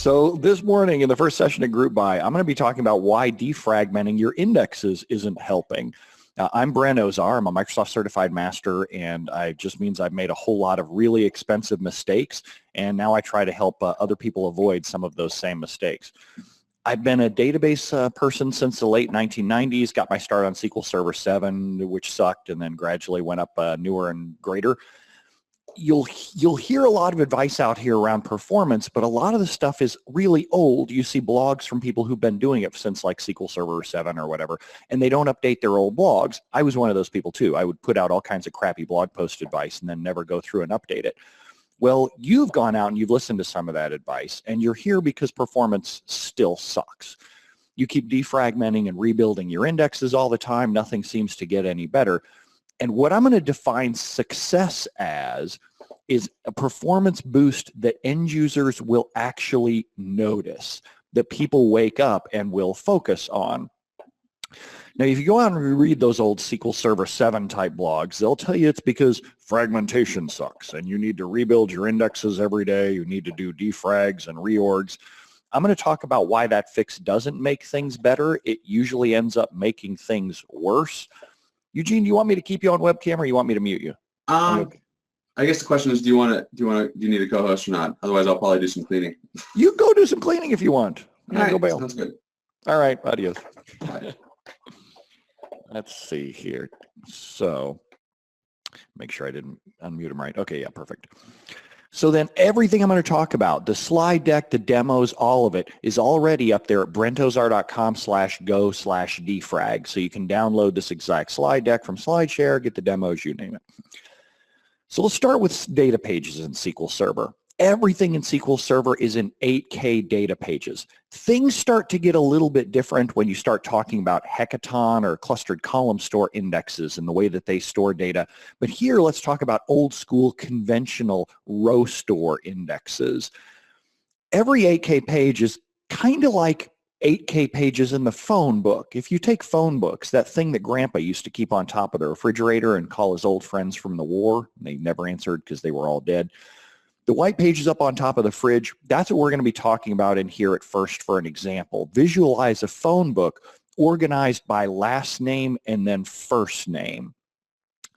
So this morning in the first session of GroupBy, I'm going to be talking about why defragmenting your indexes isn't helping. I'm Brent Ozar. I'm a Microsoft Certified Master, and it just means I've made a whole lot of really expensive mistakes, and now I try to help other people avoid some of those same mistakes. I've been a database person since the late 1990s, got my start on SQL Server 7, which sucked, and then gradually went up newer and greater. You'll hear a lot of advice out here around performance, but a lot of the stuff is really old. You see blogs from people who've been doing it since like SQL Server 7 or whatever, and they don't update their old blogs. I was one of those people too. I would put out all kinds of crappy blog post advice and then never go through and update it. Well, you've gone out and you've listened to some of that advice, and you're here because performance still sucks. You keep defragmenting and rebuilding your indexes all the time. Nothing seems to get any better. And what I'm going to define success as is a performance boost that end users will actually notice, that people wake up and will focus on. Now, if you go out and read those old SQL Server 7 type blogs, they'll tell you it's because fragmentation sucks and you need to rebuild your indexes every day. You need to do defrags and reorgs. I'm going to talk about why that fix doesn't make things better. It usually ends up making things worse. Eugene, do you want me to keep you on webcam or you want me to mute you? I guess the question is, do you need a co-host or not? Otherwise, I'll probably do some cleaning. You go do some cleaning if you want. All right, go bail. Sounds good. All right, adios. Bye. Let's see here. So, make sure I didn't unmute him right. Okay, yeah, perfect. So then everything I'm going to talk about, the slide deck, the demos, all of it is already up there at brentozar.com/go/defrag. So you can download this exact slide deck from SlideShare, get the demos, you name it. So let's start with data pages in SQL Server. Everything in SQL Server is in 8K data pages. Things start to get a little bit different when you start talking about hekaton or clustered column store indexes and the way that they store data. But here, let's talk about old school conventional row store indexes. Every 8K page is kind of like 8K pages in the phone book. If you take phone books, that thing that Grandpa used to keep on top of the refrigerator and call his old friends from the war, they never answered because they were all dead. The white pages up on top of the fridge, that's what we're going to be talking about in here at first for an example. Visualize a phone book organized by last name and then first name.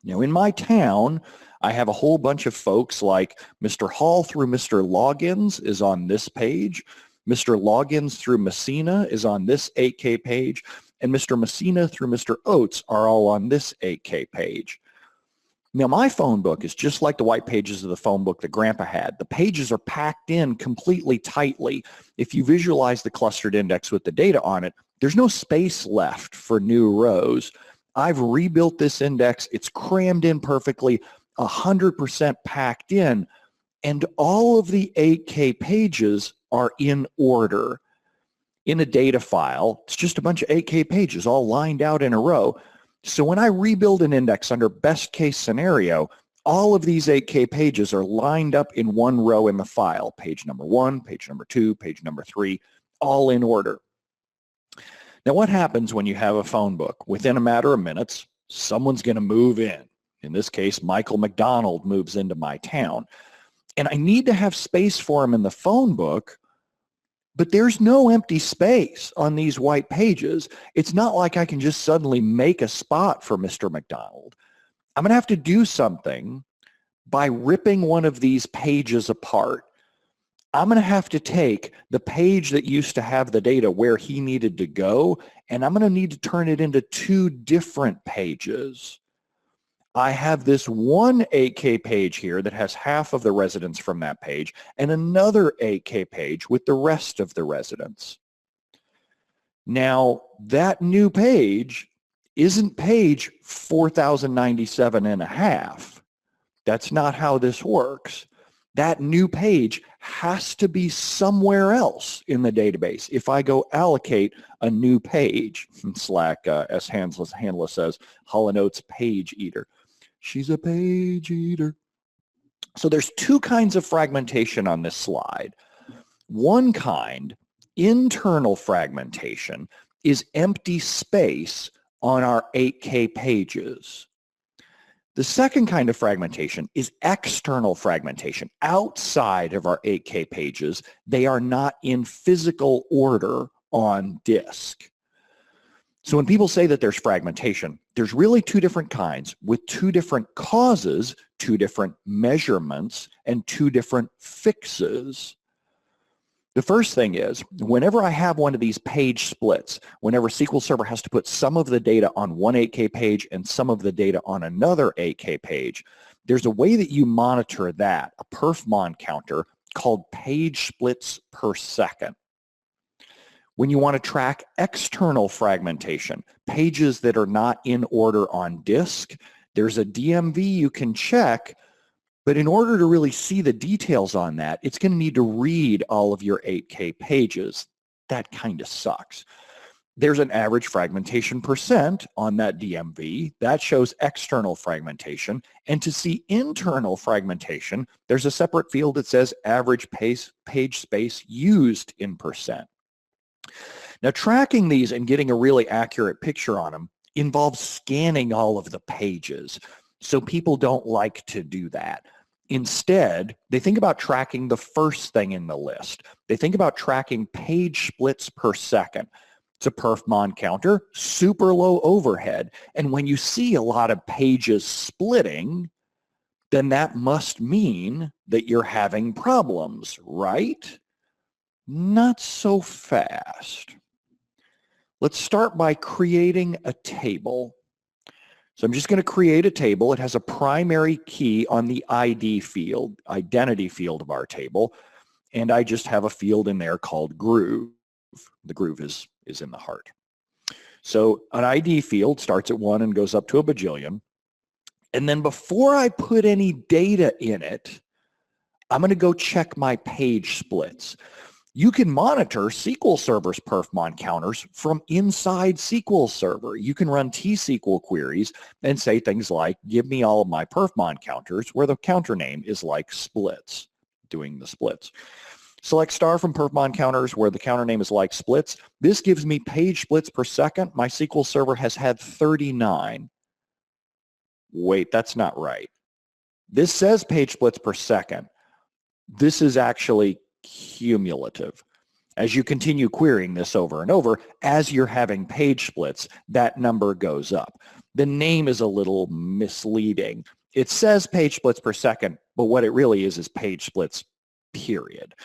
Now, in my town, I have a whole bunch of folks like Mr. Hall through Mr. Loggins is on this page. Mr. Loggins through Messina is on this 8K page. And Mr. Messina through Mr. Oates are all on this 8K page. Now, my phone book is just like the white pages of the phone book that Grandpa had. The pages are packed in completely tightly. If you visualize the clustered index with the data on it, there's no space left for new rows. I've rebuilt this index. It's crammed in perfectly, 100% packed in, and all of the 8K pages are in order. In a data file, it's just a bunch of 8K pages all lined out in a row. So when I rebuild an index under best case scenario, all of these 8K pages are lined up in one row in the file. Page number 1, page number 2, page number 3, all in order. Now what happens when you have a phone book? Within a matter of minutes, someone's going to move in. In this case, Michael McDonald moves into my town. And I need to have space for him in the phone book, but there's no empty space on these white pages. It's not like I can just suddenly make a spot for Mr. McDonald. I'm going to have to do something by ripping one of these pages apart. I'm going to have to take the page that used to have the data where he needed to go, and I'm going to need to turn it into 2 different pages. I have this one 8K page here that has half of the residents from that page and another 8K page with the rest of the residents. Now, that new page isn't page 4097 and a half. That's not how this works. That new page has to be somewhere else in the database. If I go allocate a new page, Slack, as Handler says, Hall & Oates page eater. She's a page eater. So there's 2 kinds of fragmentation on this slide. One kind, internal fragmentation, is empty space on our 8K pages. The second kind of fragmentation is external fragmentation. Outside of our 8K pages, they are not in physical order on disk. So when people say that there's fragmentation, there's really two different kinds with two different causes, two different measurements, and two different fixes. The first thing is, whenever I have one of these page splits, whenever SQL Server has to put some of the data on one 8K page and some of the data on another 8K page, there's a way that you monitor that, a perfmon counter called page splits per second. When you want to track external fragmentation, pages that are not in order on disk, there's a DMV you can check, but in order to really see the details on that, it's going to need to read all of your 8K pages. That kind of sucks. There's an average fragmentation percent on that DMV. That shows external fragmentation. And to see internal fragmentation, there's a separate field that says average page space used in percent. Now, tracking these and getting a really accurate picture on them involves scanning all of the pages. So people don't like to do that. Instead, they think about tracking the first thing in the list. They think about tracking page splits per second. It's a perfmon counter, super low overhead. And when you see a lot of pages splitting, then that must mean that you're having problems, right? Not so fast. Let's start by creating a table. So I'm just going to create a table. It has a primary key on the ID field, identity field of our table, and I just have a field in there called groove. The groove is in the heart. So an ID field starts at 1 and goes up to a bajillion. And then before I put any data in it, I'm going to go check my page splits. You can monitor SQL Server's perfmon counters from inside SQL Server. You can run T-SQL queries and say things like, give me all of my perfmon counters where the counter name is like splits, doing the splits. Select star from perfmon counters where the counter name is like splits. This gives me page splits per second. My SQL Server has had 39. Wait, that's not right. This says page splits per second. This is actually cumulative. As you continue querying this over and over, as you're having page splits, that number goes up. The name is a little misleading. It says page splits per second, but what it really is page splits, period.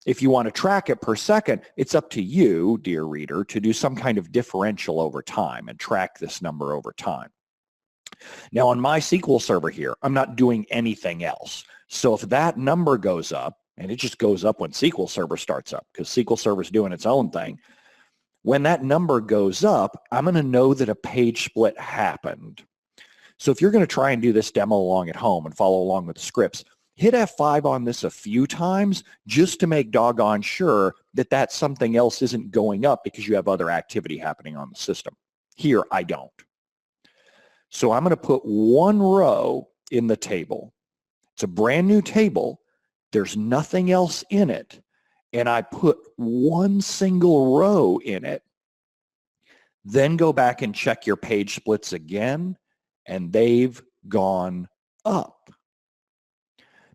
If you want to track it per second, it's up to you, dear reader, to do some kind of differential over time and track this number over time. Now on my SQL Server here, I'm not doing anything else. So if that number goes up, and it just goes up when SQL Server starts up because SQL Server is doing its own thing. When that number goes up, I'm going to know that a page split happened. So if you're going to try and do this demo along at home and follow along with the scripts, hit F5 on this a few times just to make doggone sure that that something else isn't going up because you have other activity happening on the system. Here, I don't. So I'm going to put one row in the table. It's a brand new table. There's nothing else in it, and I put one single row in it. Then go back and check your page splits again, and they've gone up.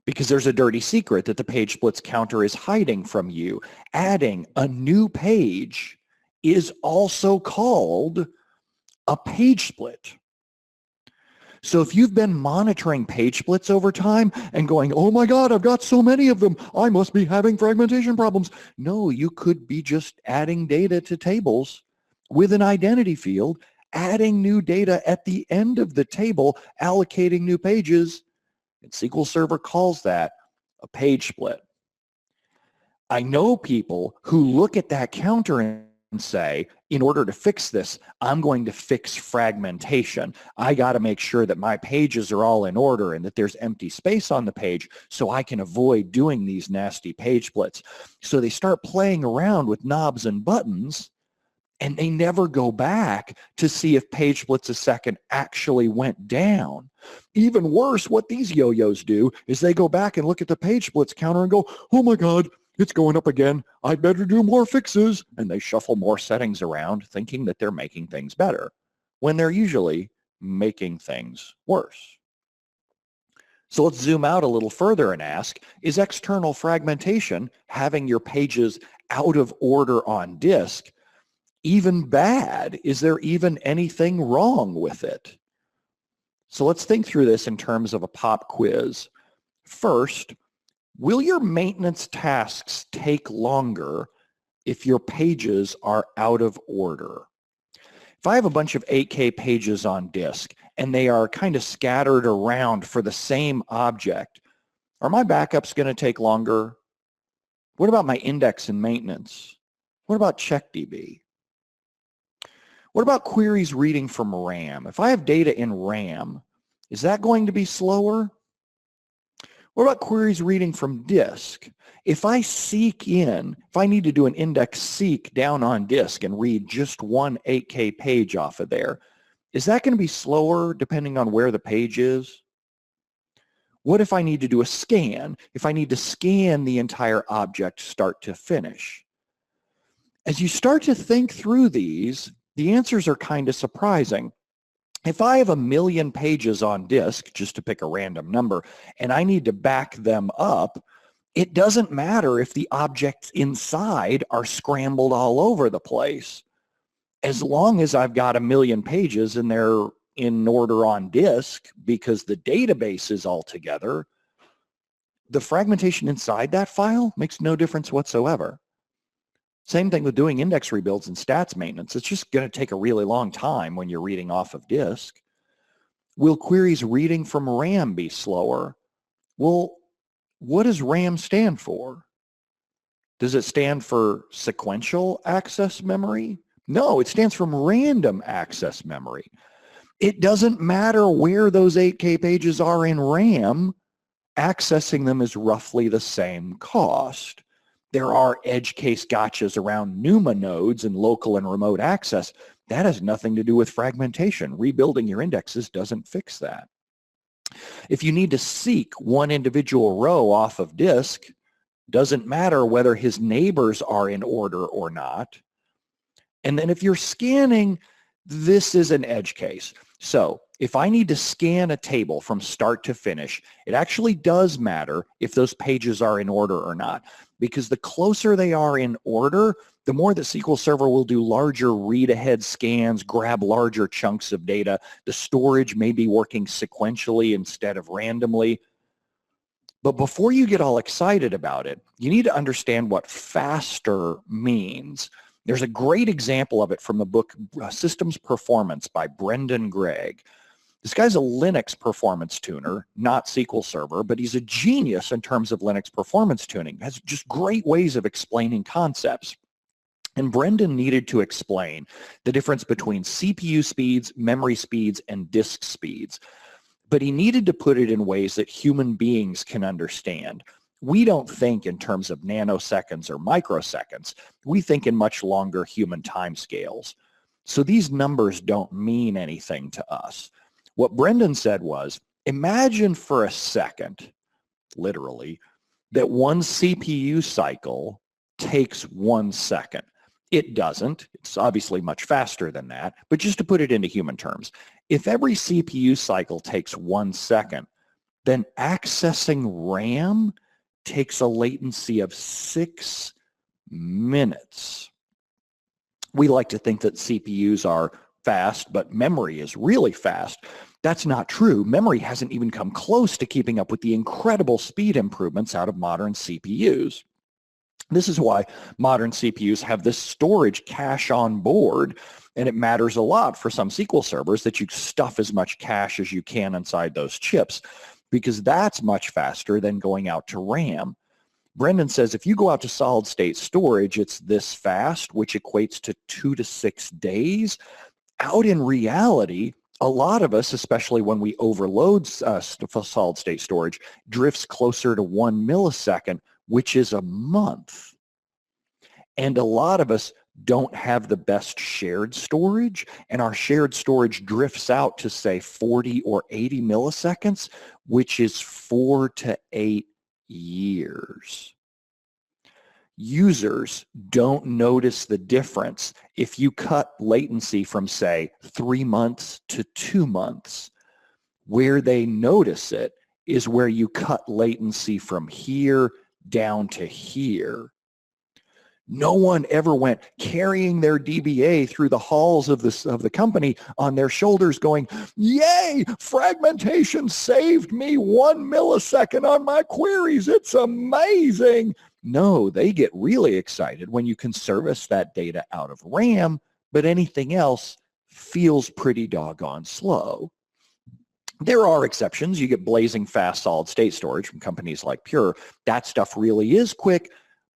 Because there's a dirty secret that the page splits counter is hiding from you. Adding a new page is also called a page split. So if you've been monitoring page splits over time and going, oh my God, I've got so many of them, I must be having fragmentation problems. No, you could be just adding data to tables with an identity field, adding new data at the end of the table, allocating new pages, and SQL Server calls that a page split. I know people who look at that counter and say, in order to fix this, I'm going to fix fragmentation. I got to make sure that my pages are all in order and that there's empty space on the page so I can avoid doing these nasty page splits. So they start playing around with knobs and buttons, and they never go back to see if page splits a second actually went down. Even worse, what these yo-yos do is they go back and look at the page splits counter and go, oh my God, it's going up again. I'd better do more fixes. And they shuffle more settings around thinking that they're making things better when they're usually making things worse. So let's zoom out a little further and ask, is external fragmentation, having your pages out of order on disk, even bad? Is there even anything wrong with it? So let's think through this in terms of a pop quiz. First, will your maintenance tasks take longer if your pages are out of order? If I have a bunch of 8K pages on disk and they are kind of scattered around for the same object, are my backups going to take longer? What about my index and maintenance? What about CheckDB? What about queries reading from RAM? If I have data in RAM, is that going to be slower? What about queries reading from disk? If I seek in, if I need to do an index seek down on disk and read just one 8K page off of there, is that going to be slower depending on where the page is? What if I need to do a scan? If I need to scan the entire object start to finish? As you start to think through these, the answers are kind of surprising. If I have 1 million pages on disk, just to pick a random number, and I need to back them up, it doesn't matter if the objects inside are scrambled all over the place. As long as I've got 1 million pages and they're in order on disk because the database is all together, the fragmentation inside that file makes no difference whatsoever. Same thing with doing index rebuilds and stats maintenance. It's just going to take a really long time when you're reading off of disk. Will queries reading from RAM be slower? Well, what does RAM stand for? Does it stand for sequential access memory? No, it stands for random access memory. It doesn't matter where those 8K pages are in RAM, accessing them is roughly the same cost. There are edge case gotchas around NUMA nodes and local and remote access. That has nothing to do with fragmentation. Rebuilding your indexes doesn't fix that. If you need to seek one individual row off of disk, doesn't matter whether his neighbors are in order or not. And then if you're scanning, this is an edge case. So if I need to scan a table from start to finish, it actually does matter if those pages are in order or not, because the closer they are in order, the more that SQL Server will do larger read-ahead scans, grab larger chunks of data. The storage may be working sequentially instead of randomly. But before you get all excited about it, you need to understand what faster means. There's a great example of it from the book Systems Performance by Brendan Gregg. This guy's a Linux performance tuner, not SQL Server, but he's a genius in terms of Linux performance tuning. Has just great ways of explaining concepts. And Brendan needed to explain the difference between CPU speeds, memory speeds, and disk speeds. But he needed to put it in ways that human beings can understand. We don't think in terms of nanoseconds or microseconds. We think in much longer human timescales. So these numbers don't mean anything to us. What Brendan said was, imagine for a second, literally, that one CPU cycle takes 1 second. It doesn't. It's obviously much faster than that. But just to put it into human terms, if every CPU cycle takes 1 second, then accessing RAM takes a latency of 6 minutes. We like to think that CPUs are fast, but memory is really fast. That's not true. Memory hasn't even come close to keeping up with the incredible speed improvements out of modern CPUs. This is why modern CPUs have this storage cache on board, and it matters a lot for some SQL servers that you stuff as much cache as you can inside those chips, because that's much faster than going out to RAM. Brendan says if you go out to solid state storage, it's this fast, which equates to 2 to 6 days. Out in reality, a lot of us, especially when we overload solid state storage, drifts closer to 1 millisecond, which is a month. And a lot of us don't have the best shared storage, and our shared storage drifts out to, say, 40 or 80 milliseconds, which is 4 to 8 years. Users don't notice the difference if you cut latency from, say, 3 months to 2 months. Where they notice it is where you cut latency from here down to here. No one ever went carrying their DBA through the halls of the company on their shoulders going, yay, fragmentation saved me 1 millisecond on my queries. It's amazing. No, they get really excited when you can service that data out of RAM, but anything else feels pretty doggone slow. There are exceptions. You get blazing fast solid state storage from companies like Pure. That stuff really is quick,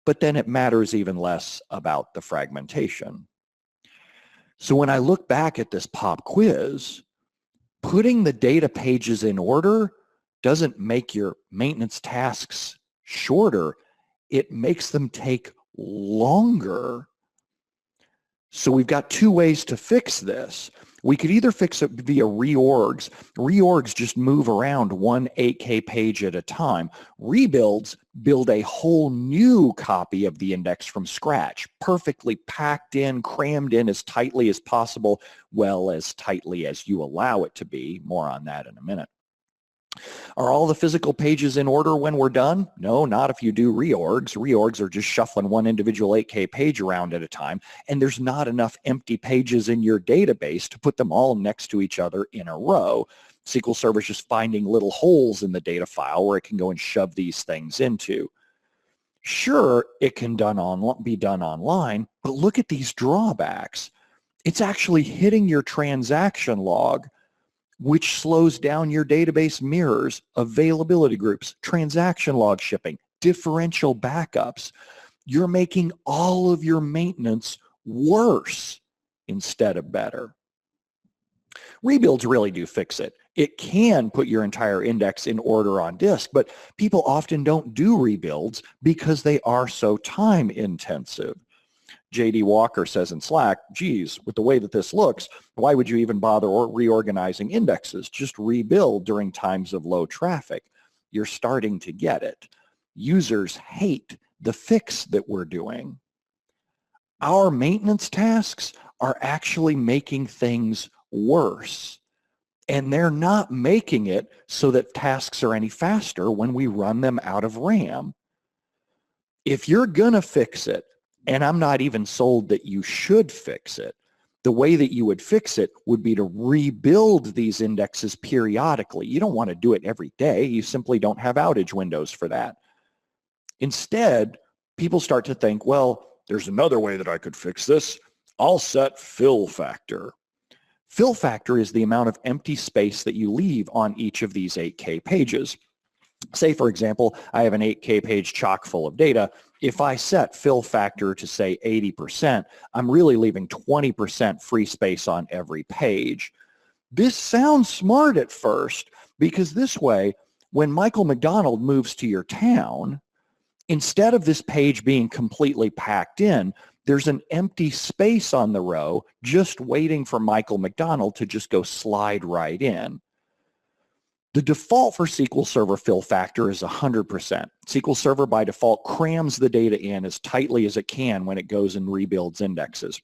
but then it matters even less about the fragmentation. So when I look back at this pop quiz, putting the data pages in order doesn't make your maintenance tasks shorter. It makes them take longer. So we've got two ways to fix this. We could either fix it via reorgs. Reorgs just move around one 8K page at a time. Rebuilds build a whole new copy of the index from scratch, perfectly packed in, crammed in as tightly as possible, well, as tightly as you allow it to be. More on that in a minute. Are all the physical pages in order when we're done? No, not if you do reorgs. Reorgs are just shuffling one individual 8K page around at a time, and there's not enough empty pages in your database to put them all next to each other in a row. SQL Server is just finding little holes in the data file where it can go and shove these things into. Sure, it can be done online, but look at these drawbacks. It's actually hitting your transaction log, which slows down your database mirrors, availability groups, transaction log shipping, differential backups. You're making all of your maintenance worse instead of better. Rebuilds really do fix it. It can put your entire index in order on disk, but people often don't do rebuilds because they are so time intensive. JD Walker says in Slack, geez, with the way that this looks, why would you even bother reorganizing indexes? Just rebuild during times of low traffic. You're starting to get it. Users hate the fix that we're doing. Our maintenance tasks are actually making things worse. And they're not making it so that tasks are any faster when we run them out of RAM. If you're going to fix it, and I'm not even sold that you should fix it, the way that you would fix it would be to rebuild these indexes periodically. You don't want to do it every day. You simply don't have outage windows for that. Instead, people start to think, well, there's another way that I could fix this. I'll set fill factor. Fill factor is the amount of empty space that you leave on each of these 8K pages. Say, for example, I have an 8K page chock full of data. If I set fill factor to, say, 80%, I'm really leaving 20% free space on every page. This sounds smart at first because this way, when Michael McDonald moves to your town, instead of this page being completely packed in, there's an empty space on the row just waiting for Michael McDonald to just go slide right in. The default for SQL Server fill factor is 100%. SQL Server by default crams the data in as tightly as it can when it goes and rebuilds indexes.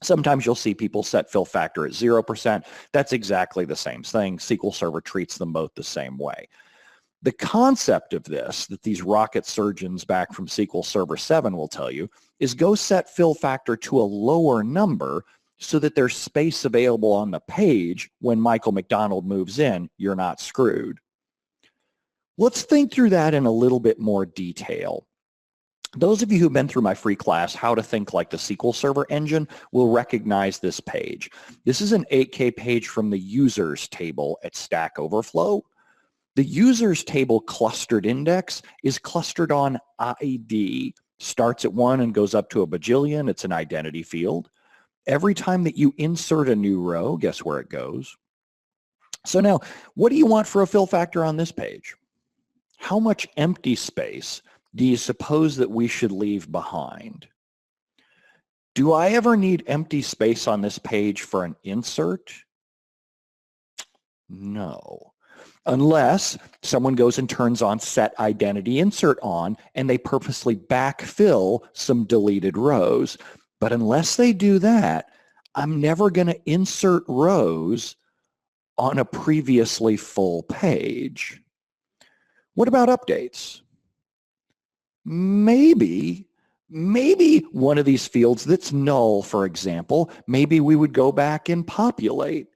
Sometimes you'll see people set fill factor at 0%. That's exactly the same thing. SQL Server treats them both the same way. The concept of this, that these rocket surgeons back from SQL Server 7 will tell you, is go set fill factor to a lower number so that there's space available on the page when Michael McDonald moves in, you're not screwed. Let's think through that in a little bit more detail. Those of you who've been through my free class, How to Think Like the SQL Server Engine, will recognize this page. This is an 8K page from the users table at Stack Overflow. The users table clustered index is clustered on ID. Starts at 1 and goes up to a bajillion. It's an identity field. Every time that you insert a new row, guess where it goes? So now, what do you want for a fill factor on this page? How much empty space do you suppose that we should leave behind? Do I ever need empty space on this page for an insert? No. Unless someone goes and turns on set identity insert on and they purposely backfill some deleted rows. But unless they do that, I'm never going to insert rows on a previously full page. What about updates? Maybe one of these fields that's null, for example, maybe we would go back and populate.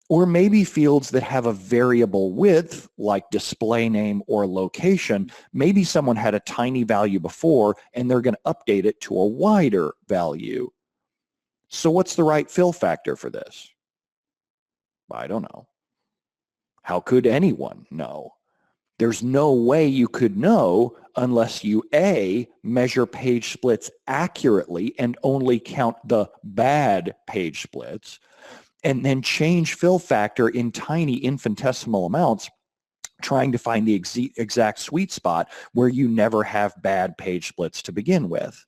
Or maybe fields that have a variable width, like display name or location, maybe someone had a tiny value before and they're going to update it to a wider value. So what's the right fill factor for this? I don't know. How could anyone know? There's no way you could know unless you A, measure page splits accurately and only count the bad page splits, and then change fill factor in tiny infinitesimal amounts, trying to find the exact sweet spot where you never have bad page splits to begin with.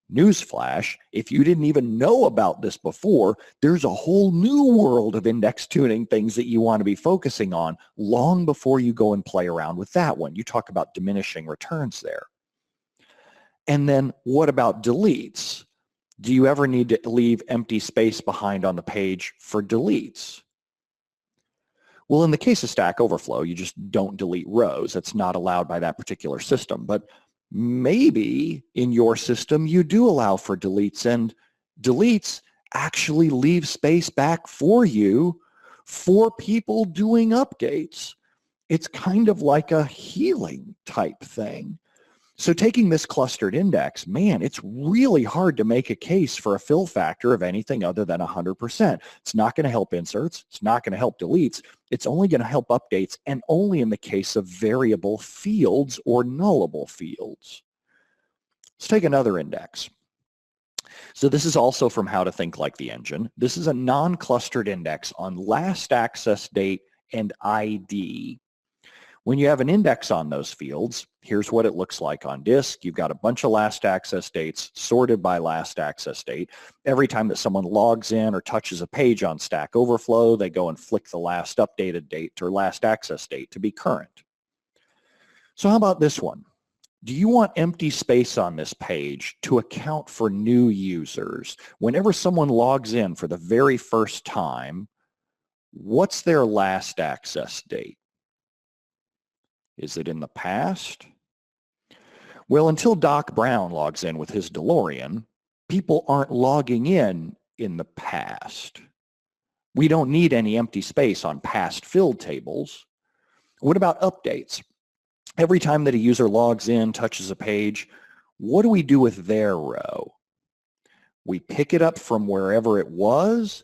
Newsflash, if you didn't even know about this before, there's a whole new world of index tuning things that you want to be focusing on long before you go and play around with that one. You talk about diminishing returns there. And then what about deletes? Do you ever need to leave empty space behind on the page for deletes? Well, in the case of Stack Overflow, you just don't delete rows. That's not allowed by that particular system. But maybe in your system, you do allow for deletes, and deletes actually leave space back for you for people doing updates. It's kind of like a healing type thing. So taking this clustered index, man, it's really hard to make a case for a fill factor of anything other than 100%. It's not going to help inserts. It's not going to help deletes. It's only going to help updates, and only in the case of variable fields or nullable fields. Let's take another index. So this is also from How to Think Like the Engine. This is a non-clustered index on last access date and ID. When you have an index on those fields, here's what it looks like on disk. You've got a bunch of last access dates sorted by last access date. Every time that someone logs in or touches a page on Stack Overflow, they go and flick the last updated date or last access date to be current. So how about this one? Do you want empty space on this page to account for new users? Whenever someone logs in for the very first time, what's their last access date? Is it in the past? Well, until Doc Brown logs in with his DeLorean, people aren't logging in the past. We don't need any empty space on past filled tables. What about updates? Every time that a user logs in, touches a page, what do we do with their row? We pick it up from wherever it was,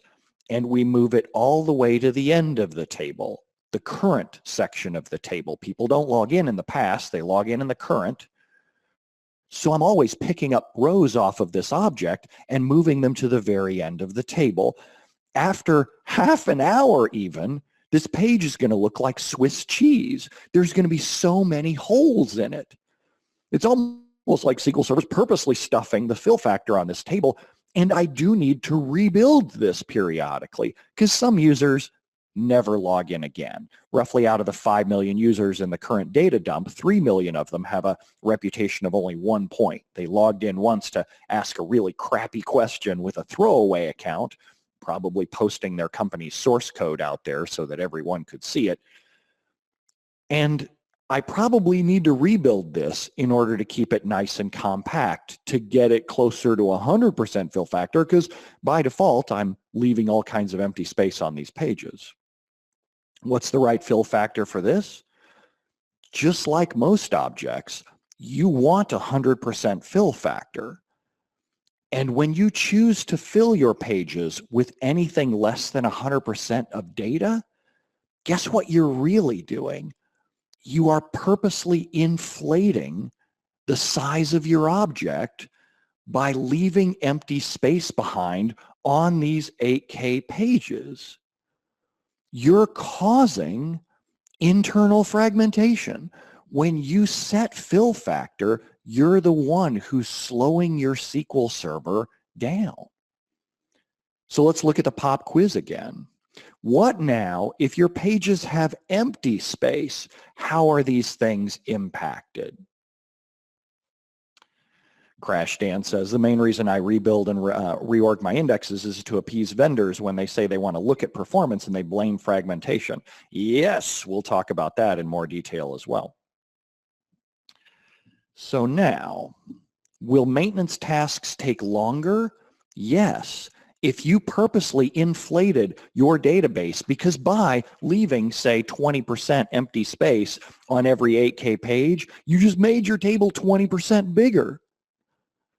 and we move it all the way to the end of the table, the current section of the table. People don't log in the past, they log in the current. So I'm always picking up rows off of this object and moving them to the very end of the table. After half an hour even, this page is going to look like Swiss cheese. There's going to be so many holes in it. It's almost like SQL Server's purposely stuffing the fill factor on this table, and I do need to rebuild this periodically because some users never log in again. Roughly out of the 5 million users in the current data dump, 3 million of them have a reputation of only 1 point. They logged in once to ask a really crappy question with a throwaway account, probably posting their company's source code out there so that everyone could see it. And I probably need to rebuild this in order to keep it nice and compact to get it closer to 100% fill factor, because by default, I'm leaving all kinds of empty space on these pages. What's the right fill factor for this? Just like most objects, you want 100% fill factor. And when you choose to fill your pages with anything less than 100% of data, guess what you're really doing? You are purposely inflating the size of your object by leaving empty space behind on these 8K pages. You're causing internal fragmentation. When you set fill factor, you're the one who's slowing your SQL Server down. So let's look at the pop quiz again. What now if your pages have empty space? How are these things impacted? Crash Dan says, the main reason I rebuild and reorg my indexes is to appease vendors when they say they want to look at performance and they blame fragmentation. Yes, we'll talk about that in more detail as well. So now, will maintenance tasks take longer? Yes. If you purposely inflated your database, because by leaving, say, 20% empty space on every 8K page, you just made your table 20% bigger.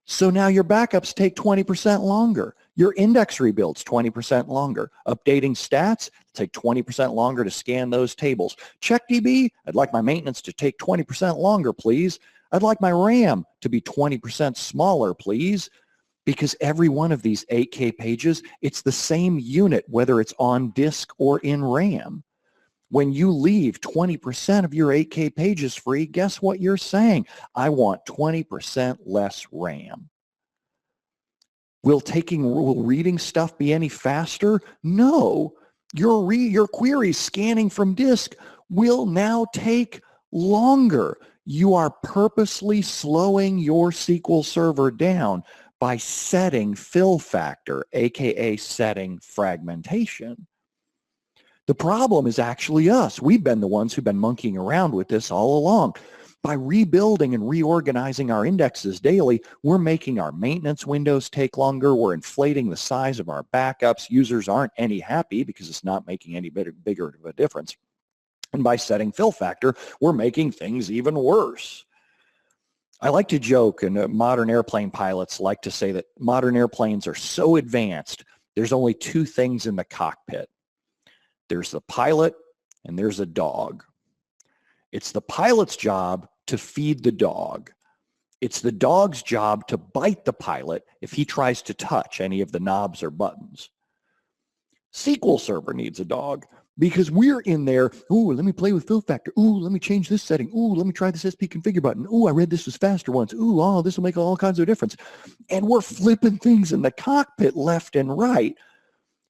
So now your backups take 20% longer. Your index rebuilds 20% longer. Updating stats take 20% longer to scan those tables. CheckDB, I'd like my maintenance to take 20% longer, please. I'd like my RAM to be 20% smaller, please. Because every one of these 8K pages, it's the same unit, whether it's on disk or in RAM. When you leave 20% of your 8K pages free, guess what you're saying? I want 20% less RAM. Will reading stuff be any faster? No. Your queries scanning from disk will now take longer. You are purposely slowing your SQL Server down by setting fill factor, aka setting fragmentation. The problem is actually us. We've been the ones who've been monkeying around with this all along. By rebuilding and reorganizing our indexes daily, we're making our maintenance windows take longer. We're inflating the size of our backups. Users aren't any happy because it's not making any bigger of a difference. And by setting fill factor, we're making things even worse. I like to joke, and modern airplane pilots like to say that modern airplanes are so advanced, there's only two things in the cockpit. There's the pilot and there's a dog. It's the pilot's job to feed the dog. It's the dog's job to bite the pilot if he tries to touch any of the knobs or buttons. SQL Server needs a dog because we're in there, ooh, let me play with fill factor. Ooh, let me change this setting. Ooh, let me try this SP configure button. Ooh, I read this was faster once. Ooh, oh, this will make all kinds of difference. And we're flipping things in the cockpit left and right,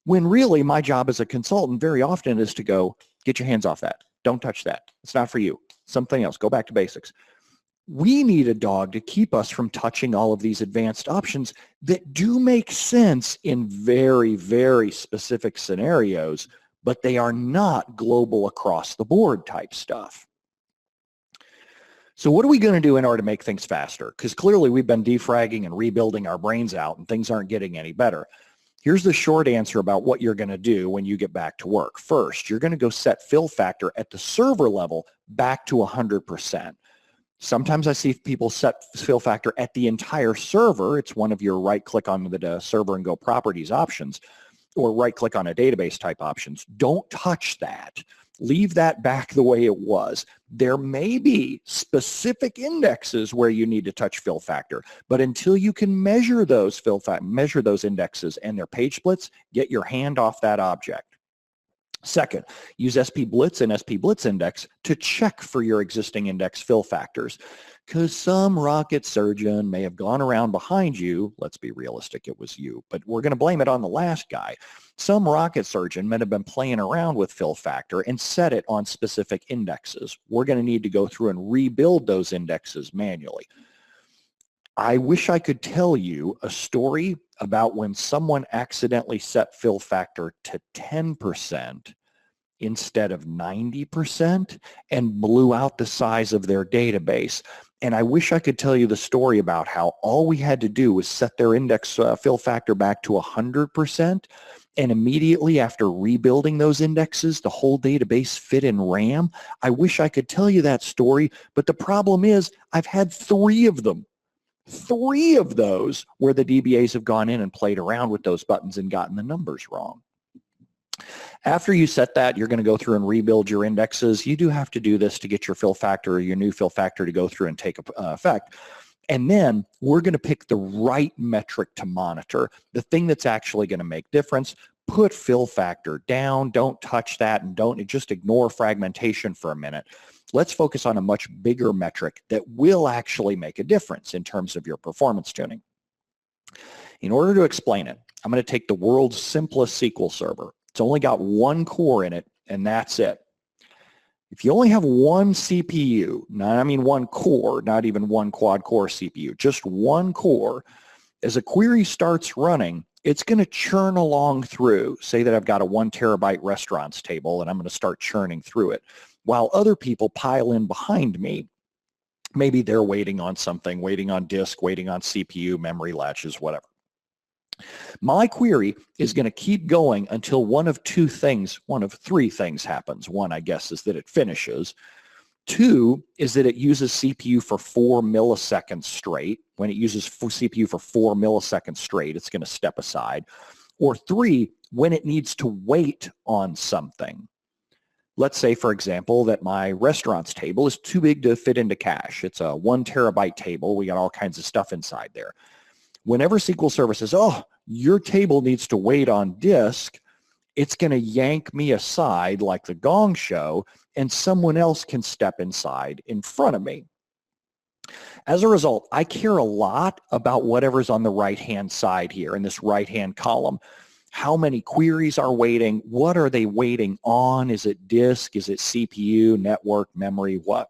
when really my job as a consultant very often is to go, get your hands off that. Don't touch that. It's not for you. Something else. Go back to basics. We need a dog to keep us from touching all of these advanced options that do make sense in very, very specific scenarios, but they are not global across the board type stuff. So what are we going to do in order to make things faster? Because clearly we've been defragging and rebuilding our brains out and things aren't getting any better. Here's the short answer about what you're going to do when you get back to work. First, you're going to go set fill factor at the server level back to 100%. Sometimes I see people set fill factor at the entire server. It's one of your right-click on the server and go properties options, or right-click on a database type options. Don't touch that. Leave that back the way it was. There may be specific indexes where you need to touch fill factor, but until you can measure those measure those indexes and their page splits, get your hand off that object. Second, use SP Blitz and SP Blitz Index to check for your existing index fill factors, because some rocket surgeon may have gone around behind you. Let's be realistic, it was you, but we're going to blame it on the last guy. Some rocket surgeon might have been playing around with fill factor and set it on specific indexes. We're going to need to go through and rebuild those indexes manually. I wish I could tell you a story about when someone accidentally set fill factor to 10% instead of 90% and blew out the size of their database. And I wish I could tell you the story about how all we had to do was set their index fill factor back to 100%, and immediately after rebuilding those indexes, the whole database fit in RAM. I wish I could tell you that story, but the problem is I've had 3 of them. 3 of those where the DBAs have gone in and played around with those buttons and gotten the numbers wrong. After you set that, you're going to go through and rebuild your indexes. You do have to do this to get your fill factor or your new fill factor to go through and take effect. And then we're going to pick the right metric to monitor, the thing that's actually going to make difference. Put fill factor down. Don't touch that, and don't just ignore fragmentation for a minute. Let's focus on a much bigger metric that will actually make a difference in terms of your performance tuning. In order to explain it, I'm going to take the world's simplest SQL server. It's only got 1 core in it, and that's it. If you only have one CPU, I mean one core, not even one quad-core CPU, just one core, as a query starts running, it's going to churn along through. Say that I've got a 1 terabyte restaurants table, and I'm going to start churning through it, while other people pile in behind me. Maybe they're waiting on something, waiting on disk, waiting on CPU, memory latches, whatever. My query is going to keep going until one of three things happens. One, I guess, is that it finishes. Two is that it uses CPU for 4 milliseconds straight. When it uses CPU for 4 milliseconds straight, it's going to step aside. Or three, when it needs to wait on something. Let's say, for example, that my restaurants table is too big to fit into cache. It's a 1 terabyte table. We got all kinds of stuff inside there. Whenever SQL Server says, oh, your table needs to wait on disk, it's going to yank me aside like the gong show, and someone else can step inside in front of me. As a result, I care a lot about whatever's on the right-hand side here in this right-hand column. How many queries are waiting? What are they waiting on? Is it disk? Is it CPU, network, memory, what?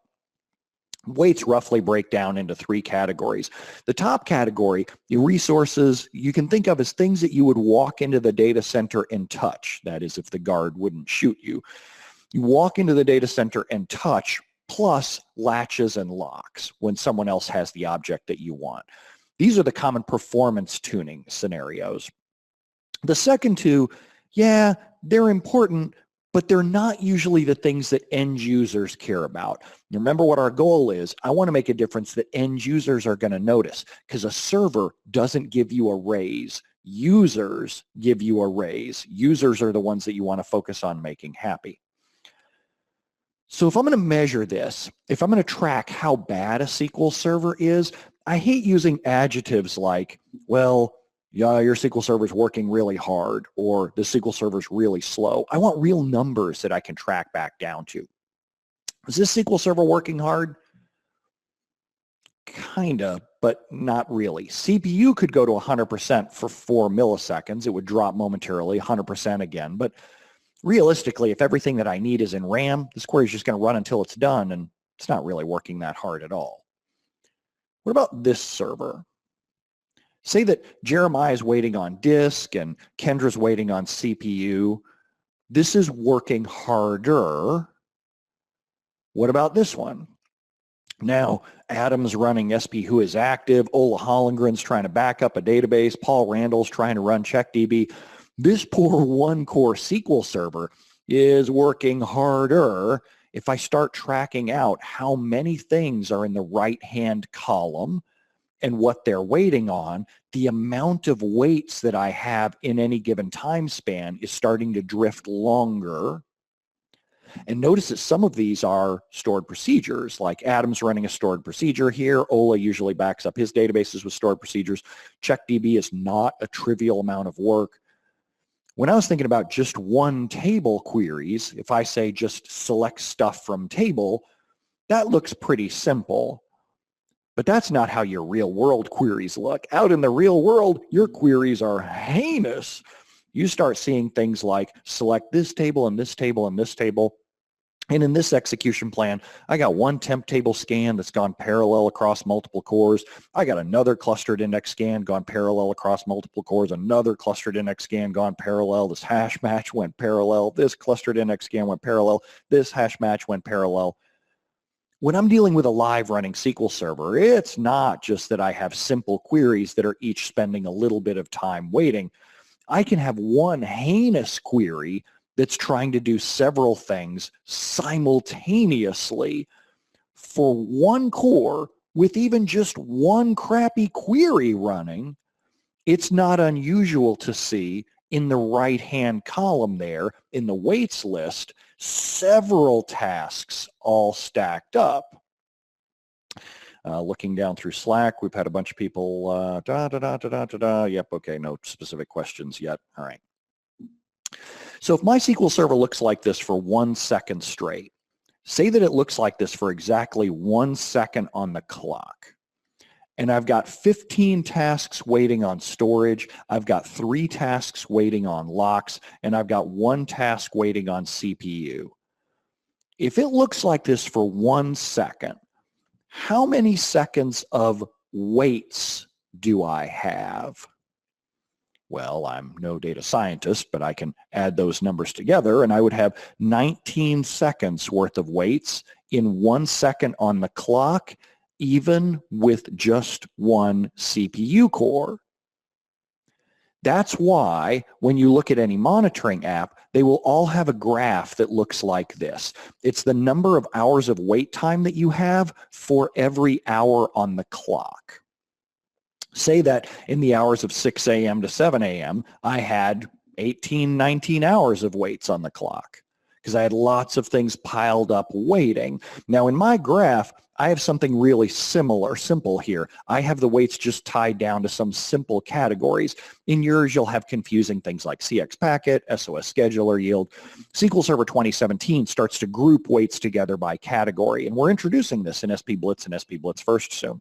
Weights roughly break down into 3 categories. The top category, the resources, you can think of as things that you would walk into the data center and touch. That is, if the guard wouldn't shoot you. You walk into the data center and touch, plus latches and locks when someone else has the object that you want. These are the common performance tuning scenarios. The second two, yeah, they're important, but they're not usually the things that end users care about. Remember what our goal is. I want to make a difference that end users are going to notice, because a server doesn't give you a raise. Users give you a raise. Users are the ones that you want to focus on making happy. So if I'm going to measure this, if I'm going to track how bad a SQL Server is, I hate using adjectives like, well, yeah, your SQL Server is working really hard, or the SQL Server is really slow. I want real numbers that I can track back down to. Is this SQL Server working hard? Kinda, but not really. CPU could go to 100% for 4 milliseconds. It would drop momentarily, 100% again. But realistically, if everything that I need is in RAM, this query is just going to run until it's done, and it's not really working that hard at all. What about this server? Say that Jeremiah is waiting on disk and Kendra's waiting on CPU. This is working harder. What about this one? Now, Adam's running SP who is active. Ola Hollengren's trying to back up a database. Paul Randall's trying to run CheckDB. This poor one-core SQL Server is working harder. If I start tracking out how many things are in the right-hand column and what they're waiting on, the amount of waits that I have in any given time span is starting to drift longer. And notice that some of these are stored procedures, like Adam's running a stored procedure here. Ola usually backs up his databases with stored procedures. CheckDB is not a trivial amount of work. When I was thinking about just one table queries, if I say just select stuff from table, that looks pretty simple. But that's not how your real world queries look. Out in the real world, your queries are heinous. You start seeing things like select this table and this table and this table. And in this execution plan, I got one temp table scan that's gone parallel across multiple cores. I got another clustered index scan gone parallel across multiple cores, another clustered index scan gone parallel. This hash match went parallel. This clustered index scan went parallel. This hash match went parallel. When I'm dealing with a live running SQL Server, it's not just that I have simple queries that are each spending a little bit of time waiting. I can have one heinous query that's trying to do several things simultaneously for one core with even just one crappy query running. It's not unusual to see in the right-hand column there in the waits list several tasks all stacked up. Looking down through Slack, we've had a bunch of people, Yep, okay, no specific questions yet. All right. So if my SQL Server looks like this for 1 second straight, say that it looks like this for exactly 1 second on the clock, and I've got 15 tasks waiting on storage, I've got 3 tasks waiting on locks, and I've got 1 task waiting on CPU. If it looks like this for 1 second, how many seconds of waits do I have? Well, I'm no data scientist, but I can add those numbers together, and I would have 19 seconds worth of waits in 1 second on the clock, even with just one CPU core. That's why when you look at any monitoring app, they will all have a graph that looks like this. It's the number of hours of wait time that you have for every hour on the clock. Say that in the hours of 6 a.m. to 7 a.m., I had 18, 19 hours of waits on the clock because I had lots of things piled up waiting. Now in my graph, I have something really simple here. I have the weights just tied down to some simple categories. In yours, you'll have confusing things like CX packet, SOS scheduler yield. SQL Server 2017 starts to group weights together by category, and we're introducing this in SP Blitz and SP Blitz First soon.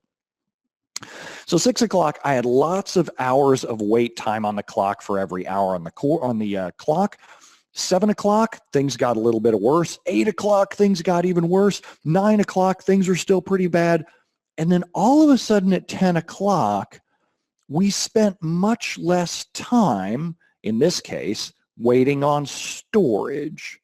So 6 o'clock, I had lots of hours of wait time on the clock for every hour on the clock. 7 o'clock, things got a little bit worse. 8 o'clock, things got even worse. 9 o'clock, things are still pretty bad. And then all of a sudden at 10 o'clock, we spent much less time, in this case, waiting on storage.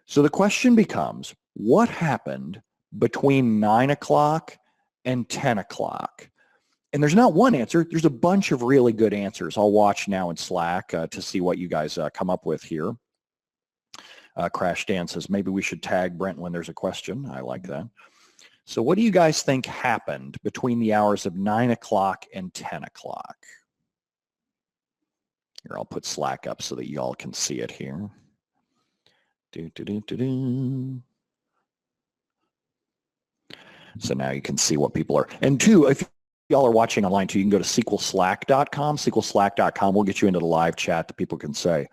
So the question becomes, what happened between 9 o'clock and 10 o'clock? And there's not one answer. There's a bunch of really good answers. I'll watch now in Slack to see what you guys come up with here. Crash Dan says, maybe we should tag Brent when there's a question. I like that. So what do you guys think happened between the hours of 9 o'clock and 10 o'clock? Here, I'll put Slack up so that y'all can see it here. So now you can see what people are. And two, if y'all are watching online too, you can go to SQLslack.com. SQLslack.com will get you into the live chat that people can say.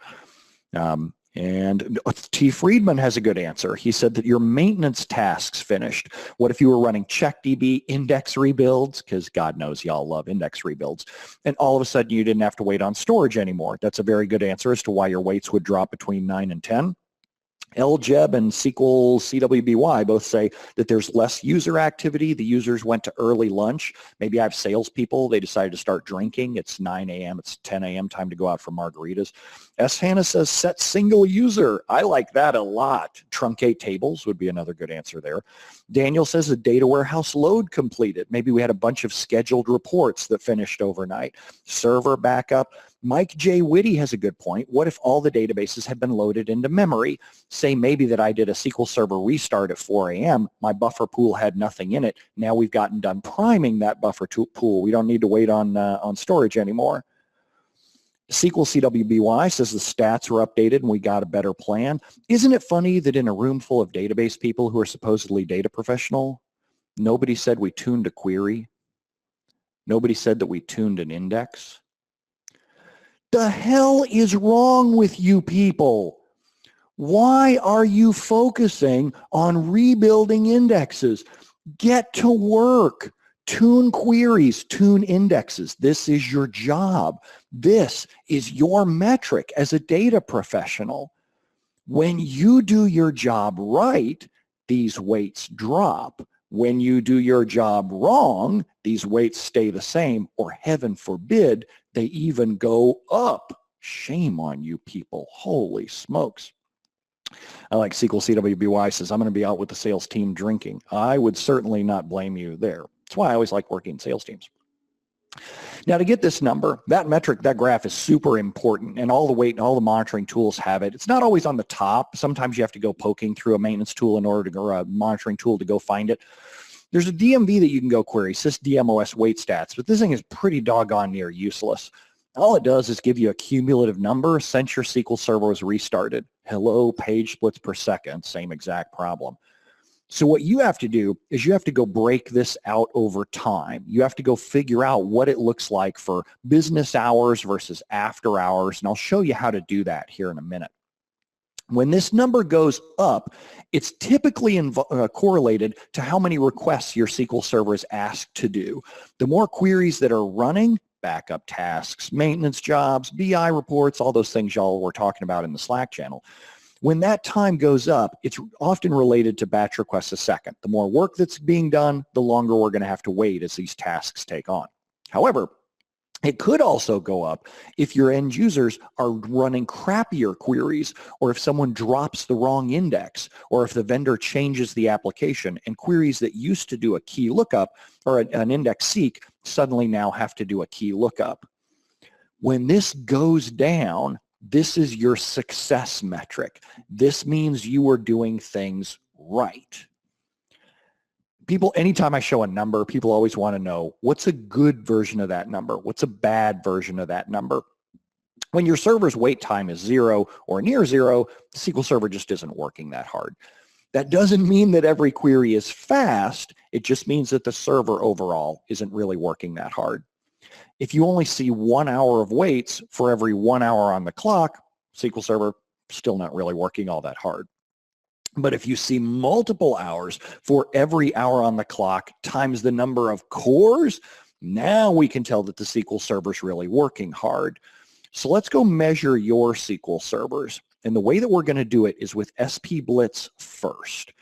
And T. Friedman has a good answer. He said that your maintenance tasks finished. What if you were running CheckDB index rebuilds? Because God knows y'all love index rebuilds. And all of a sudden you didn't have to wait on storage anymore. That's a very good answer as to why your waits would drop between 9 and 10. LJEB and SQL CWBY both say that there's less user activity. The users went to early lunch. Maybe I have salespeople. They decided to start drinking. It's 9 a.m. It's 10 a.m. time to go out for margaritas. S. Hannah says set single user. I like that a lot. Truncate tables would be another good answer there. Daniel says a data warehouse load completed. Maybe we had a bunch of scheduled reports that finished overnight. Server backup. Mike J. Whitty has a good point. What if all the databases had been loaded into memory? Say maybe that I did a SQL Server restart at 4 a.m. My buffer pool had nothing in it. Now we've gotten done priming that buffer pool. We don't need to wait on storage anymore. SQL CWBY says the stats were updated and we got a better plan. Isn't it funny that in a room full of database people who are supposedly data professional, nobody said we tuned a query? Nobody said that we tuned an index? The hell is wrong with you people? Why are you focusing on rebuilding indexes? Get to work. Tune queries, tune indexes. This is your job. This is your metric as a data professional. When you do your job right, these weights drop. When you do your job wrong, these weights stay the same, or heaven forbid, they even go up. Shame on you people. Holy smokes. I like SQL CWBY says, I'm going to be out with the sales team drinking. I would certainly not blame you there. That's why I always like working in sales teams. Now to get this number, that metric, that graph is super important, and all the weight and all the monitoring tools have it. It's not always on the top. Sometimes you have to go poking through a maintenance tool in order to go, a monitoring tool to go find it. There's a DMV that you can go query, sysdmos wait stats, but this thing is pretty doggone near useless. All it does is give you a cumulative number since your SQL Server was restarted. Hello, page splits per second, same exact problem. So what you have to do is you have to go break this out over time. You have to go figure out what it looks like for business hours versus after hours, and I'll show you how to do that here in a minute. When this number goes up, it's typically correlated to how many requests your SQL Server is asked to do. The more queries that are running, backup tasks, maintenance jobs, BI reports, all those things y'all were talking about in the Slack channel, When that time goes up, it's often related to batch requests a second. The more work that's being done, the longer we're going to have to wait as these tasks take on. However, it could also go up if your end users are running crappier queries, or if someone drops the wrong index, or if the vendor changes the application and queries that used to do a key lookup or an index seek suddenly now have to do a key lookup. When this goes down, this is your success metric. This means you are doing things right. People, anytime I show a number, people always want to know, what's a good version of that number? What's a bad version of that number? When your server's wait time is 0 or near 0, the SQL Server just isn't working that hard. That doesn't mean that every query is fast. It just means that the server overall isn't really working that hard. If you only see 1 hour of waits for every 1 hour on the clock, SQL Server still not really working all that hard. But if you see multiple hours for every hour on the clock times the number of cores, now we can tell that the SQL Server is really working hard. So let's go measure your SQL servers. And the way that we're going to do it is with SP Blitz first.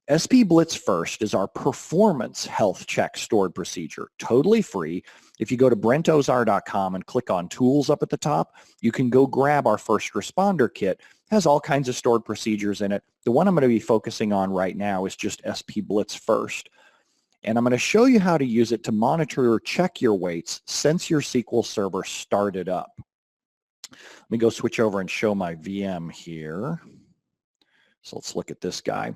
SP Blitz first is our performance health check stored procedure, totally free. If you go to brentozar.com and click on tools up at the top, you can go grab our first responder kit. It has all kinds of stored procedures in it. The one I'm going to be focusing on right now is just SP Blitz first. And I'm going to show you how to use it to monitor or check your waits since your SQL Server started up. Let me go switch over and show my VM here. So let's look at this guy.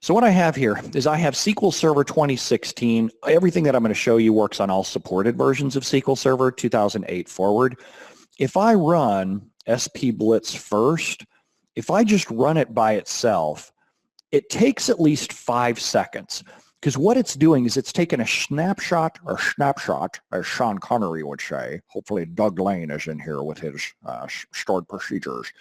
So what I have here is I have SQL Server 2016. Everything that I'm going to show you works on all supported versions of SQL Server 2008 forward. If I run SP Blitz first, if I just run it by itself, it takes at least 5 seconds, because what it's doing is it's taking a snapshot, as Sean Connery would say. Hopefully Doug Lane is in here with his stored procedures.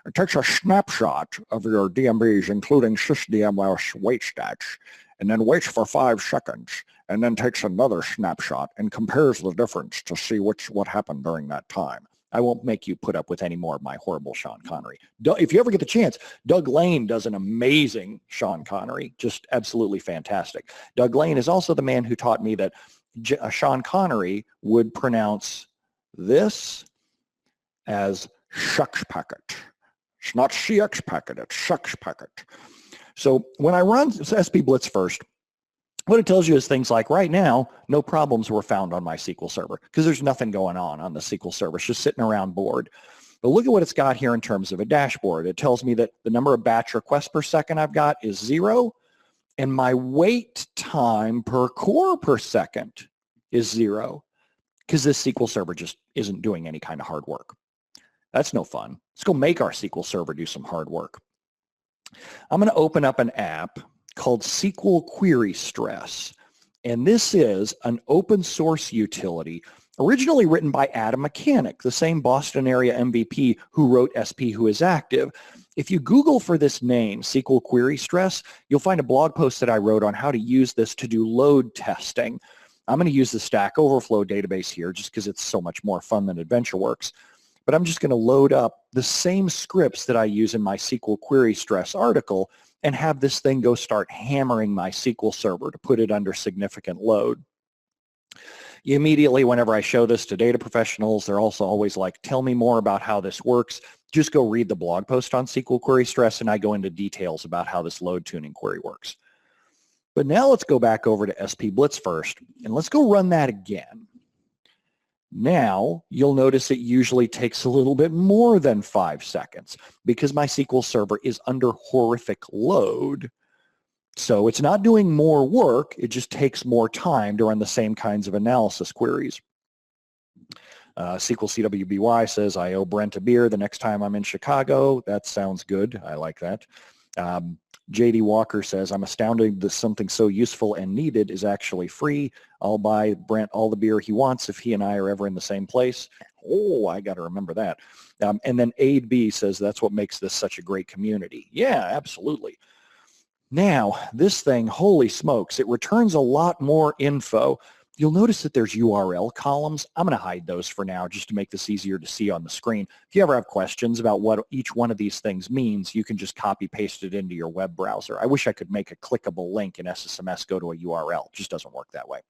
It takes a snapshot of your DMBs, including sysdmls wait stats, and then waits for 5 seconds, and then takes another snapshot and compares the difference to see what happened during that time. I won't make you put up with any more of my horrible Sean Connery. If you ever get the chance, Doug Lane does an amazing Sean Connery, just absolutely fantastic. Doug Lane is also the man who taught me that Sean Connery would pronounce this as shucks packet. It's not CX packet, it's shucks packet. So when I run SP Blitz first, what it tells you is things like, right now, no problems were found on my SQL Server, because there's nothing going on the SQL Server. It's just sitting around bored. But look at what it's got here in terms of a dashboard. It tells me that the number of batch requests per second I've got is 0, and my wait time per core per second is 0, because this SQL Server just isn't doing any kind of hard work. That's no fun. Let's go make our SQL Server do some hard work. I'm going to open up an app called SQL Query Stress. And this is an open source utility originally written by Adam Mechanic, the same Boston area MVP who wrote SP Who Is Active. If you Google for this name, SQL Query Stress, you'll find a blog post that I wrote on how to use this to do load testing. I'm going to use the Stack Overflow database here just because it's so much more fun than AdventureWorks. But I'm just going to load up the same scripts that I use in my SQL Query Stress article and have this thing go start hammering my SQL Server to put it under significant load. Immediately, whenever I show this to data professionals, they're also always like, tell me more about how this works. Just go read the blog post on SQL Query Stress, and I go into details about how this load tuning query works. But now let's go back over to SP Blitz first, and let's go run that again. Now, you'll notice it usually takes a little bit more than 5 seconds because my SQL Server is under horrific load. So it's not doing more work, it just takes more time to run the same kinds of analysis queries. SQL CWBY says, I owe Brent a beer the next time I'm in Chicago. That sounds good. I like that. JD Walker says, I'm astounded that something so useful and needed is actually free. I'll buy Brent all the beer he wants if he and I are ever in the same place. Oh, I got to remember that. And then Aid B says, that's what makes this such a great community. Yeah, absolutely. Now, this thing, holy smokes, it returns a lot more info you'll notice that there's URL columns. I'm going to hide those for now just to make this easier to see on the screen. If you ever have questions about what each one of these things means, you can just copy paste it into your web browser. I wish I could make a clickable link in SSMS go to a URL. It just doesn't work that way.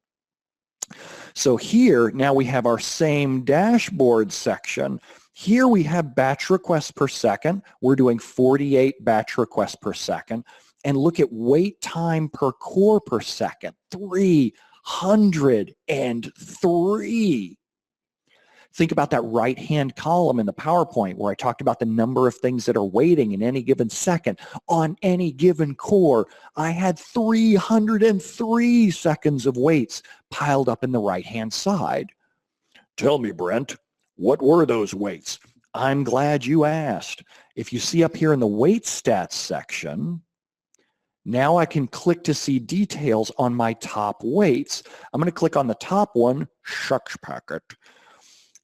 So here, now we have our same dashboard section. Here we have batch requests per second. We're doing 48 batch requests per second. And look at wait time per core per second, 303. Think about that right-hand column in the PowerPoint where I talked about the number of things that are waiting in any given second. On any given core, I had 303 seconds of waits piled up in the right-hand side. Tell me, Brent, what were those waits? I'm glad you asked. If you see up here in the wait stats section, now I can click to see details on my top weights. I'm going to click on the top one, shucks packet.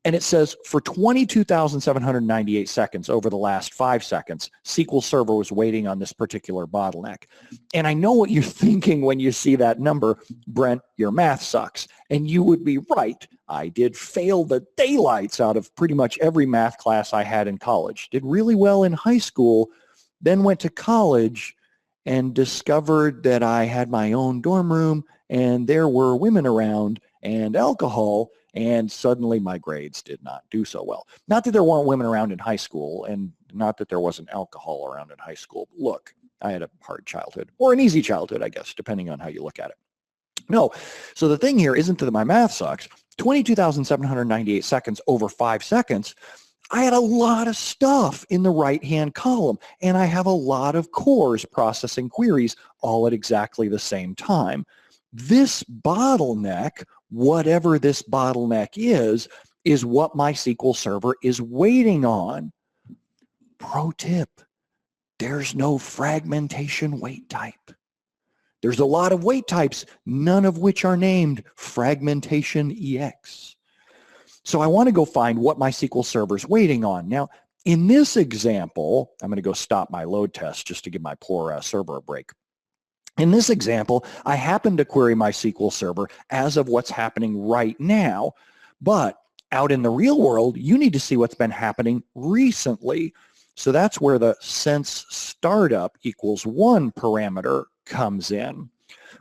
And it says for 22,798 seconds over the last 5 seconds, SQL Server was waiting on this particular bottleneck. And I know what you're thinking when you see that number, Brent, your math sucks. And you would be right. I did fail the daylights out of pretty much every math class I had in college. Did really well in high school, then went to college and discovered that I had my own dorm room and there were women around and alcohol, and suddenly my grades did not do so well. Not that there weren't women around in high school, and not that there wasn't alcohol around in high school. Look, I had a hard childhood, or an easy childhood, I guess, depending on how you look at it. No, so the thing here isn't that my math sucks. 22,798 seconds over 5 seconds, I had a lot of stuff in the right-hand column, and I have a lot of cores processing queries all at exactly the same time. This bottleneck, whatever this bottleneck is what my SQL Server is waiting on. Pro tip, there's no fragmentation wait type. There's a lot of wait types, none of which are named fragmentation EX. So I want to go find what my SQL Server is waiting on. Now, in this example, I'm going to go stop my load test just to give my poor server a break. In this example, I happen to query my SQL Server as of what's happening right now, but out in the real world, you need to see what's been happening recently. So that's where the since startup equals 1 parameter comes in.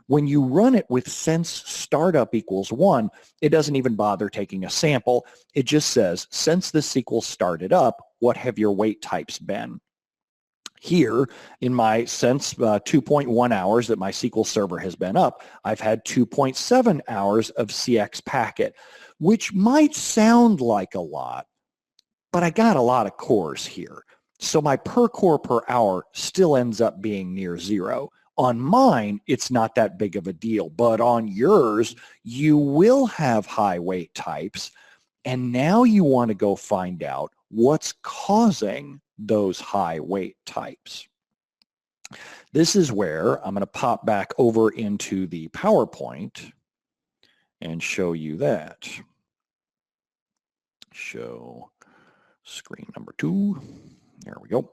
When you run it with since startup equals 1, it doesn't even bother taking a sample. It just says, since the SQL started up, what have your wait types been? Here, in my since 2.1 hours that my SQL Server has been up, I've had 2.7 hours of CX packet, which might sound like a lot, but I got a lot of cores here. So my per core per hour still ends up being near 0. On mine, it's not that big of a deal, but on yours, you will have high wait types, and now you want to go find out what's causing those high wait types. This is where I'm going to pop back over into the PowerPoint and show you that. Show screen number 2. There we go.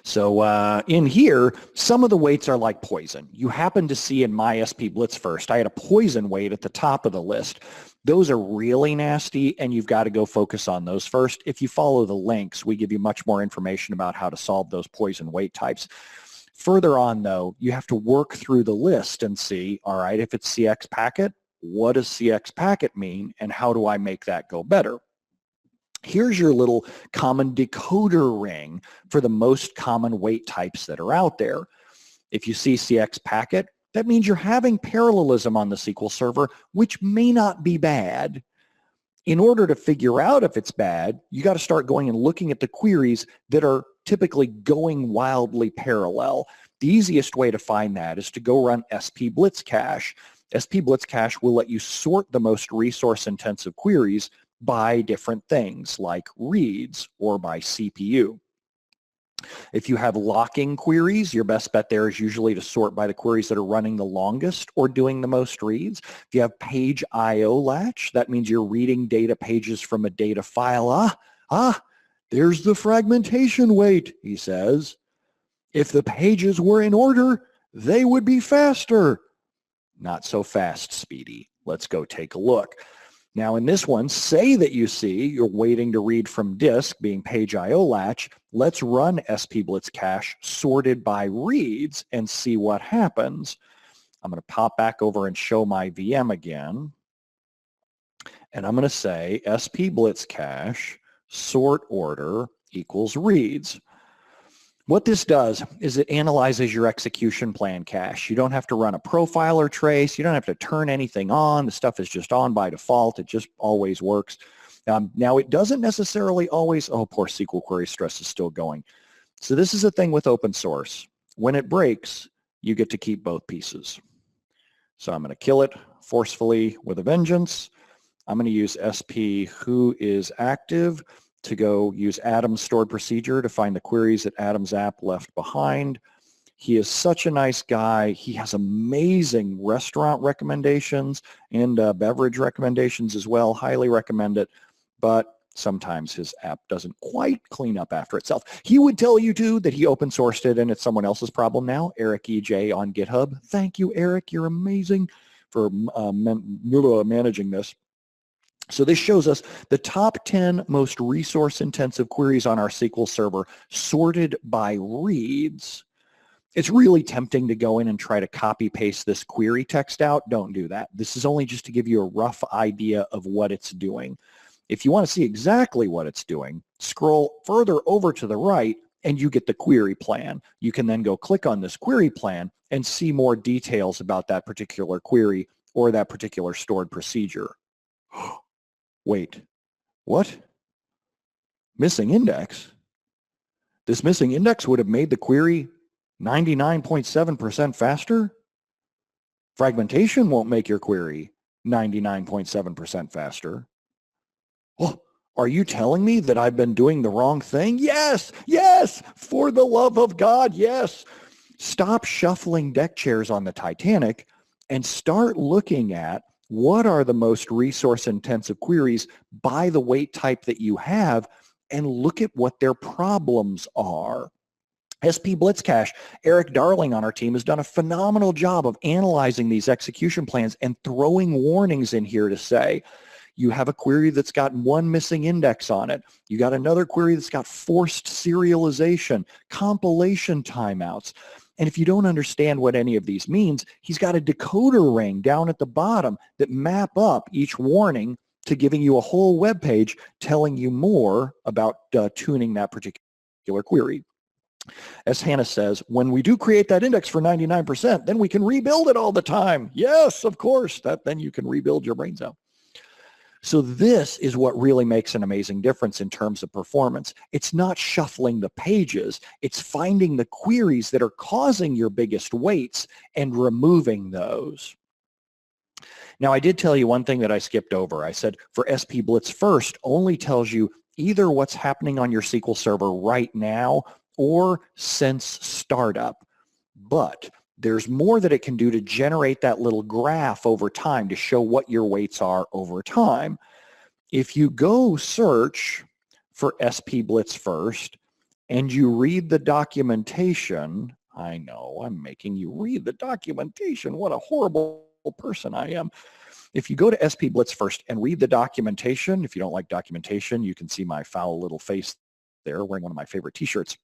So in here, some of the weights are like poison. You happen to see in my SP Blitz first, I had a poison weight at the top of the list. Those are really nasty, and you've got to go focus on those first. If you follow the links, we give you much more information about how to solve those poison weight types. Further on, though, you have to work through the list and see, all right, if it's CX packet, what does CX packet mean, and how do I make that go better? Here's your little common decoder ring for the most common weight types that are out there. If you see CX packet, that means you're having parallelism on the SQL Server, which may not be bad. In order to figure out if it's bad, you got to start going and looking at the queries that are typically going wildly parallel. The easiest way to find that is to go run SP Blitz Cache. SP Blitz Cache will let you sort the most resource-intensive queries by different things like reads or by CPU. If you have locking queries, your best bet there is usually to sort by the queries that are running the longest or doing the most reads. If you have page IO latch, that means you're reading data pages from a data file. There's the fragmentation weight, he says. If the pages were in order, they would be faster. Not so fast, Speedy. Let's go take a look. Now in this one, say that you see you're waiting to read from disk, being page IO latch. Let's run SP Blitz cache sorted by reads and see what happens. I'm going to pop back over and show my VM again. And I'm going to say SP Blitz cache sort order equals reads. What this does is it analyzes your execution plan cache. You don't have to run a profile or trace. You don't have to turn anything on. The stuff is just on by default. It just always works. Now, it doesn't necessarily always, oh, poor SQL query stress is still going. So this is the thing with open source. When it breaks, you get to keep both pieces. So I'm going to kill it forcefully with a vengeance. I'm going to use SP who is active to go use Adam's stored procedure to find the queries that Adam's app left behind. He is such a nice guy. He has amazing restaurant recommendations and beverage recommendations as well. Highly recommend it, but sometimes his app doesn't quite clean up after itself. He would tell you too that he open sourced it and it's someone else's problem now. Eric EJ on GitHub. Thank you, Eric. You're amazing for managing this. So this shows us the top 10 most resource-intensive queries on our SQL Server sorted by reads. It's really tempting to go in and try to copy-paste this query text out. Don't do that. This is only just to give you a rough idea of what it's doing. If you want to see exactly what it's doing, scroll further over to the right and you get the query plan. You can then go click on this query plan and see more details about that particular query or that particular stored procedure. Wait, what? Missing index? This missing index would have made the query 99.7% faster? Fragmentation won't make your query 99.7% faster. Oh, are you telling me that I've been doing the wrong thing? Yes, yes, for the love of God, yes. Stop shuffling deck chairs on the Titanic and start looking at what are the most resource-intensive queries by the weight type that you have, and look at what their problems are. SP Blitz Cache, Eric Darling on our team has done a phenomenal job of analyzing these execution plans and throwing warnings in here to say, you have a query that's got one missing index on it. You got another query that's got forced serialization, compilation timeouts. And if you don't understand what any of these means, he's got a decoder ring down at the bottom that map up each warning to giving you a whole web page telling you more about tuning that particular query. As Hannah says, when we do create that index for 99%, then we can rebuild it all the time. Yes, of course, then you can rebuild your brains out. So this is what really makes an amazing difference in terms of performance. It's not shuffling the pages. It's finding the queries that are causing your biggest weights and removing those. Now, I did tell you one thing that I skipped over. I said for SP Blitz First only tells you either what's happening on your SQL Server right now or since startup. But there's more that it can do to generate that little graph over time to show what your weights are over time. If you go search for SP Blitz First and you read the documentation, I know I'm making you read the documentation. What a horrible person I am. If you go to SP Blitz First and read the documentation, if you don't like documentation, you can see my foul little face there wearing one of my favorite t-shirts.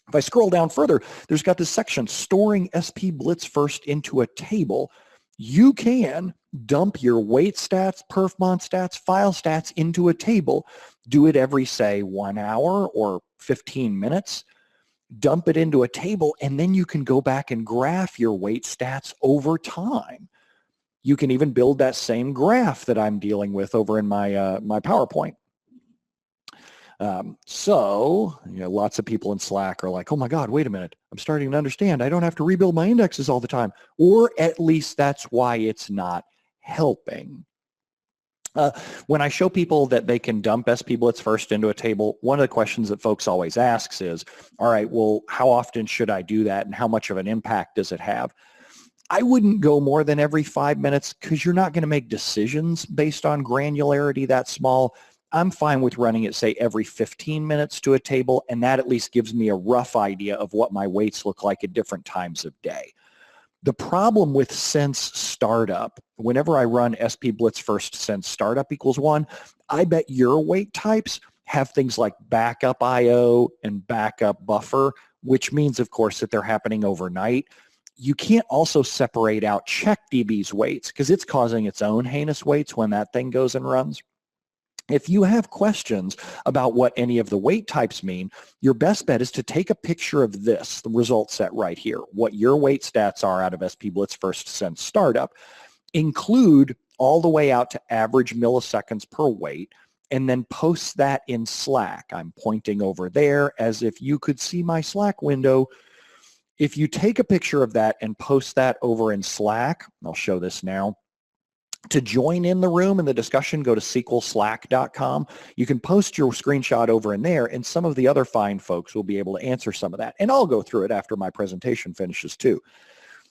If I scroll down further, there's got this section, storing SP Blitz First into a table. You can dump your weight stats, perfmon stats, file stats into a table. Do it every, say, 1 hour or 15 minutes. Dump it into a table, and then you can go back and graph your weight stats over time. You can even build that same graph that I'm dealing with over in my, my PowerPoint. So, you know, lots of people in Slack are like, oh my God, wait a minute. I'm starting to understand. I don't have to rebuild my indexes all the time. Or at least that's why it's not helping. When I show people that they can dump SP Blitz First into a table, one of the questions that folks always asks is, all right, well, how often should I do that and how much of an impact does it have? I wouldn't go more than every 5 minutes because you're not going to make decisions based on granularity that small. I'm fine with running it, say, every 15 minutes to a table, and that at least gives me a rough idea of what my weights look like at different times of day. The problem with sense startup, whenever I run SP Blitz first sense startup equals 1, I bet your weight types have things like backup IO and backup buffer, which means, of course, that they're happening overnight. You can't also separate out CheckDB's weights because it's causing its own heinous weights when that thing goes and runs. If you have questions about what any of the weight types mean, your best bet is to take a picture of this, the result set right here, what your weight stats are out of SP Blitz first sense startup, include all the way out to average milliseconds per weight, and then post that in Slack. I'm pointing over there as if you could see my Slack window. If you take a picture of that and post that over in Slack, I'll show this now. To join in the room and the discussion, go to SQLSlack.com. You can post your screenshot over in there, and some of the other fine folks will be able to answer some of that. And I'll go through it after my presentation finishes too.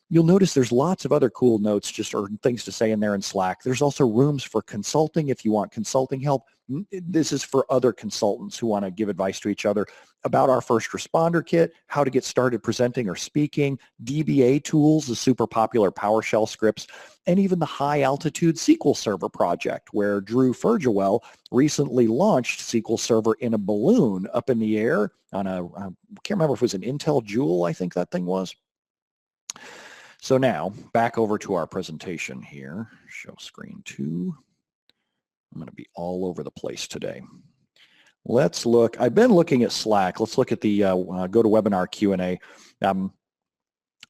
You'll notice there's lots of other cool notes just or things to say in there in Slack. There's also rooms for consulting if you want consulting help. This is for other consultants who want to give advice to each other about our first responder kit, how to get started presenting or speaking, DBA tools, the super popular PowerShell scripts, and even the high altitude SQL Server project where Drew Fergewell recently launched SQL Server in a balloon up in the air on I can't remember if it was an Intel Jewel, I think that thing was. So now back over to our presentation here, show screen 2. I'm going to be all over the place today. Let's look, I've been looking at Slack. Let's look at the GoToWebinar Q&A.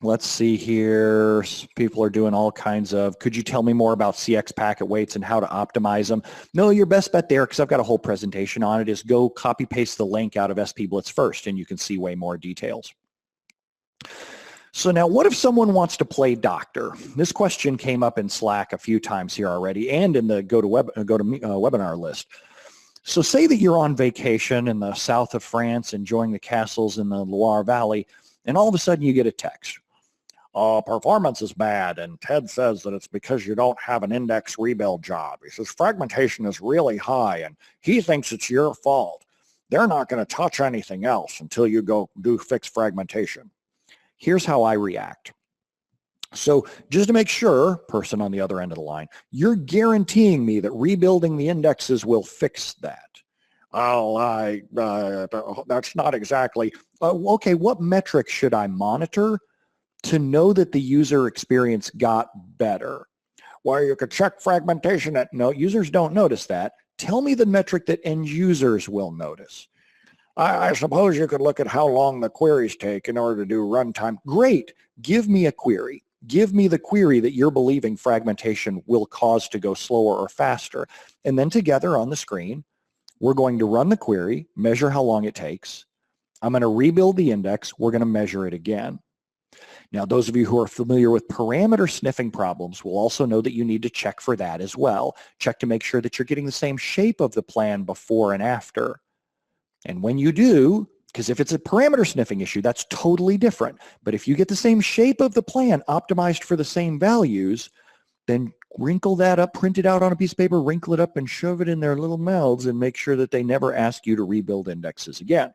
Let's see here. People are doing all kinds of, could you tell me more about CX packet weights and how to optimize them? No, your best bet there, because I've got a whole presentation on it, is go copy paste the link out of SP Blitz first and you can see way more details. So now what if someone wants to play doctor? This question came up in Slack a few times here already and in the GoToWebinar list. So say that you're on vacation in the south of France enjoying the castles in the Loire Valley, and all of a sudden you get a text. Performance is bad, and Ted says that it's because you don't have an index rebuild job. He says fragmentation is really high, and he thinks it's your fault. They're not going to touch anything else until you go do fix fragmentation. Here's how I react. So just to make sure, person on the other end of the line, you're guaranteeing me that rebuilding the indexes will fix that. That's not exactly. Okay, what metric should I monitor to know that the user experience got better? Well, you could check fragmentation. No, users don't notice that. Tell me the metric that end users will notice. I suppose you could look at how long the queries take in order to do runtime. Great. Give me a query. Give me the query that you're believing fragmentation will cause to go slower or faster. And then together on the screen, we're going to run the query, measure how long it takes. I'm going to rebuild the index. We're going to measure it again. Now, those of you who are familiar with parameter sniffing problems will also know that you need to check for that as well. Check to make sure that you're getting the same shape of the plan before and after. And when you do, because if it's a parameter sniffing issue, that's totally different. But if you get the same shape of the plan optimized for the same values, then wrinkle that up, print it out on a piece of paper, wrinkle it up, and shove it in their little mouths and make sure that they never ask you to rebuild indexes again.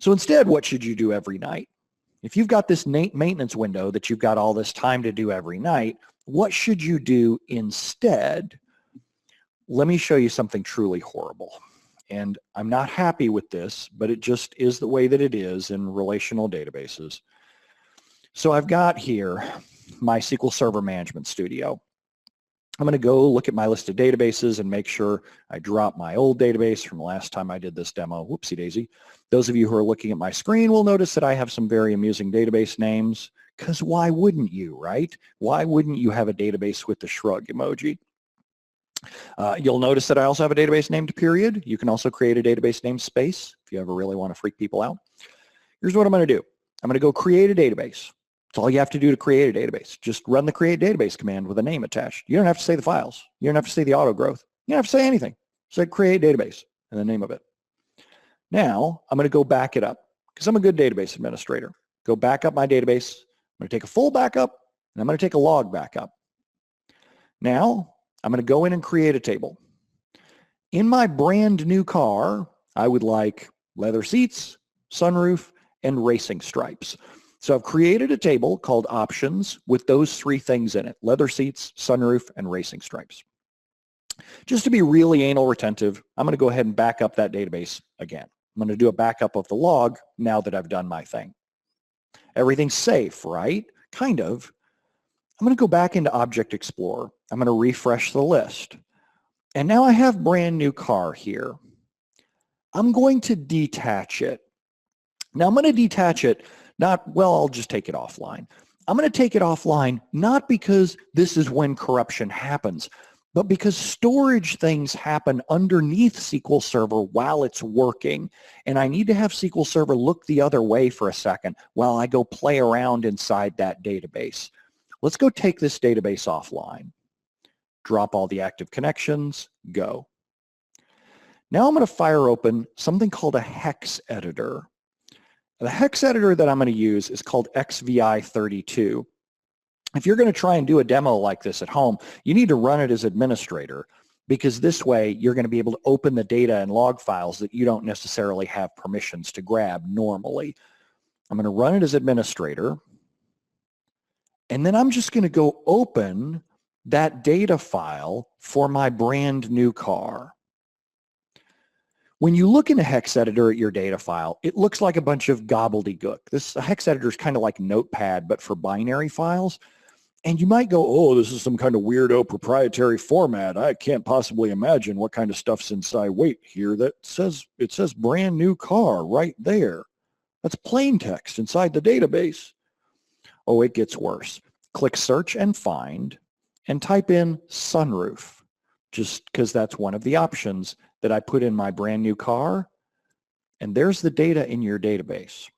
So instead, what should you do every night? If you've got this maintenance window that you've got all this time to do every night, what should you do instead? Let me show you something truly horrible. And I'm not happy with this, but it just is the way that it is in relational databases. So I've got here my SQL Server Management Studio. I'm going to go look at my list of databases and make sure I drop my old database from the last time I did this demo. Whoopsie daisy. Those of you who are looking at my screen will notice that I have some very amusing database names, because why wouldn't you, right? Why wouldn't you have a database with the shrug emoji? You'll notice that I also have a database named period. You can also create a database named space if you ever really want to freak people out. Here's what I'm going to do. I'm going to go create a database. That's all you have to do to create a database. Just run the create database command with a name attached. You don't have to say the files. You don't have to say the auto growth. You don't have to say anything. Say create database and the name of it. Now I'm going to go back it up because I'm a good database administrator. Go back up my database. I'm going to take a full backup and I'm going to take a log backup. Now I'm going to go in and create a table. In my brand new car, I would like leather seats, sunroof, and racing stripes. So I've created a table called options with those three things in it: leather seats, sunroof, and racing stripes. Just to be really anal retentive, I'm going to go ahead and back up that database again. I'm going to do a backup of the log now that I've done my thing. Everything's safe, right? Kind of. I'm going to go back into Object Explorer. I'm going to refresh the list. And now I have brand new car here. I'm going to detach it. Now I'm going to detach it, I'll just take it offline. I'm going to take it offline not because this is when corruption happens, but because storage things happen underneath SQL Server while it's working. And I need to have SQL Server look the other way for a second while I go play around inside that database. Let's go take this database offline. Drop all the active connections, go. Now I'm going to fire open something called a hex editor. The hex editor that I'm going to use is called XVI32. If you're going to try and do a demo like this at home, you need to run it as administrator, because this way you're going to be able to open the data and log files that you don't necessarily have permissions to grab normally. I'm going to run it as administrator, and then I'm just going to go open that data file for my brand new car. When you look in a hex editor at your data file, it looks like a bunch of gobbledygook. This hex editor is kind of like Notepad, but for binary files. And you might go, oh, this is some kind of weirdo proprietary format. I can't possibly imagine what kind of stuff's inside. Wait, here it says brand new car right there. That's plain text inside the database. Oh, it gets worse. Click search and find and type in sunroof, just because that's one of the options that I put in my brand new car. And there's the data in your database.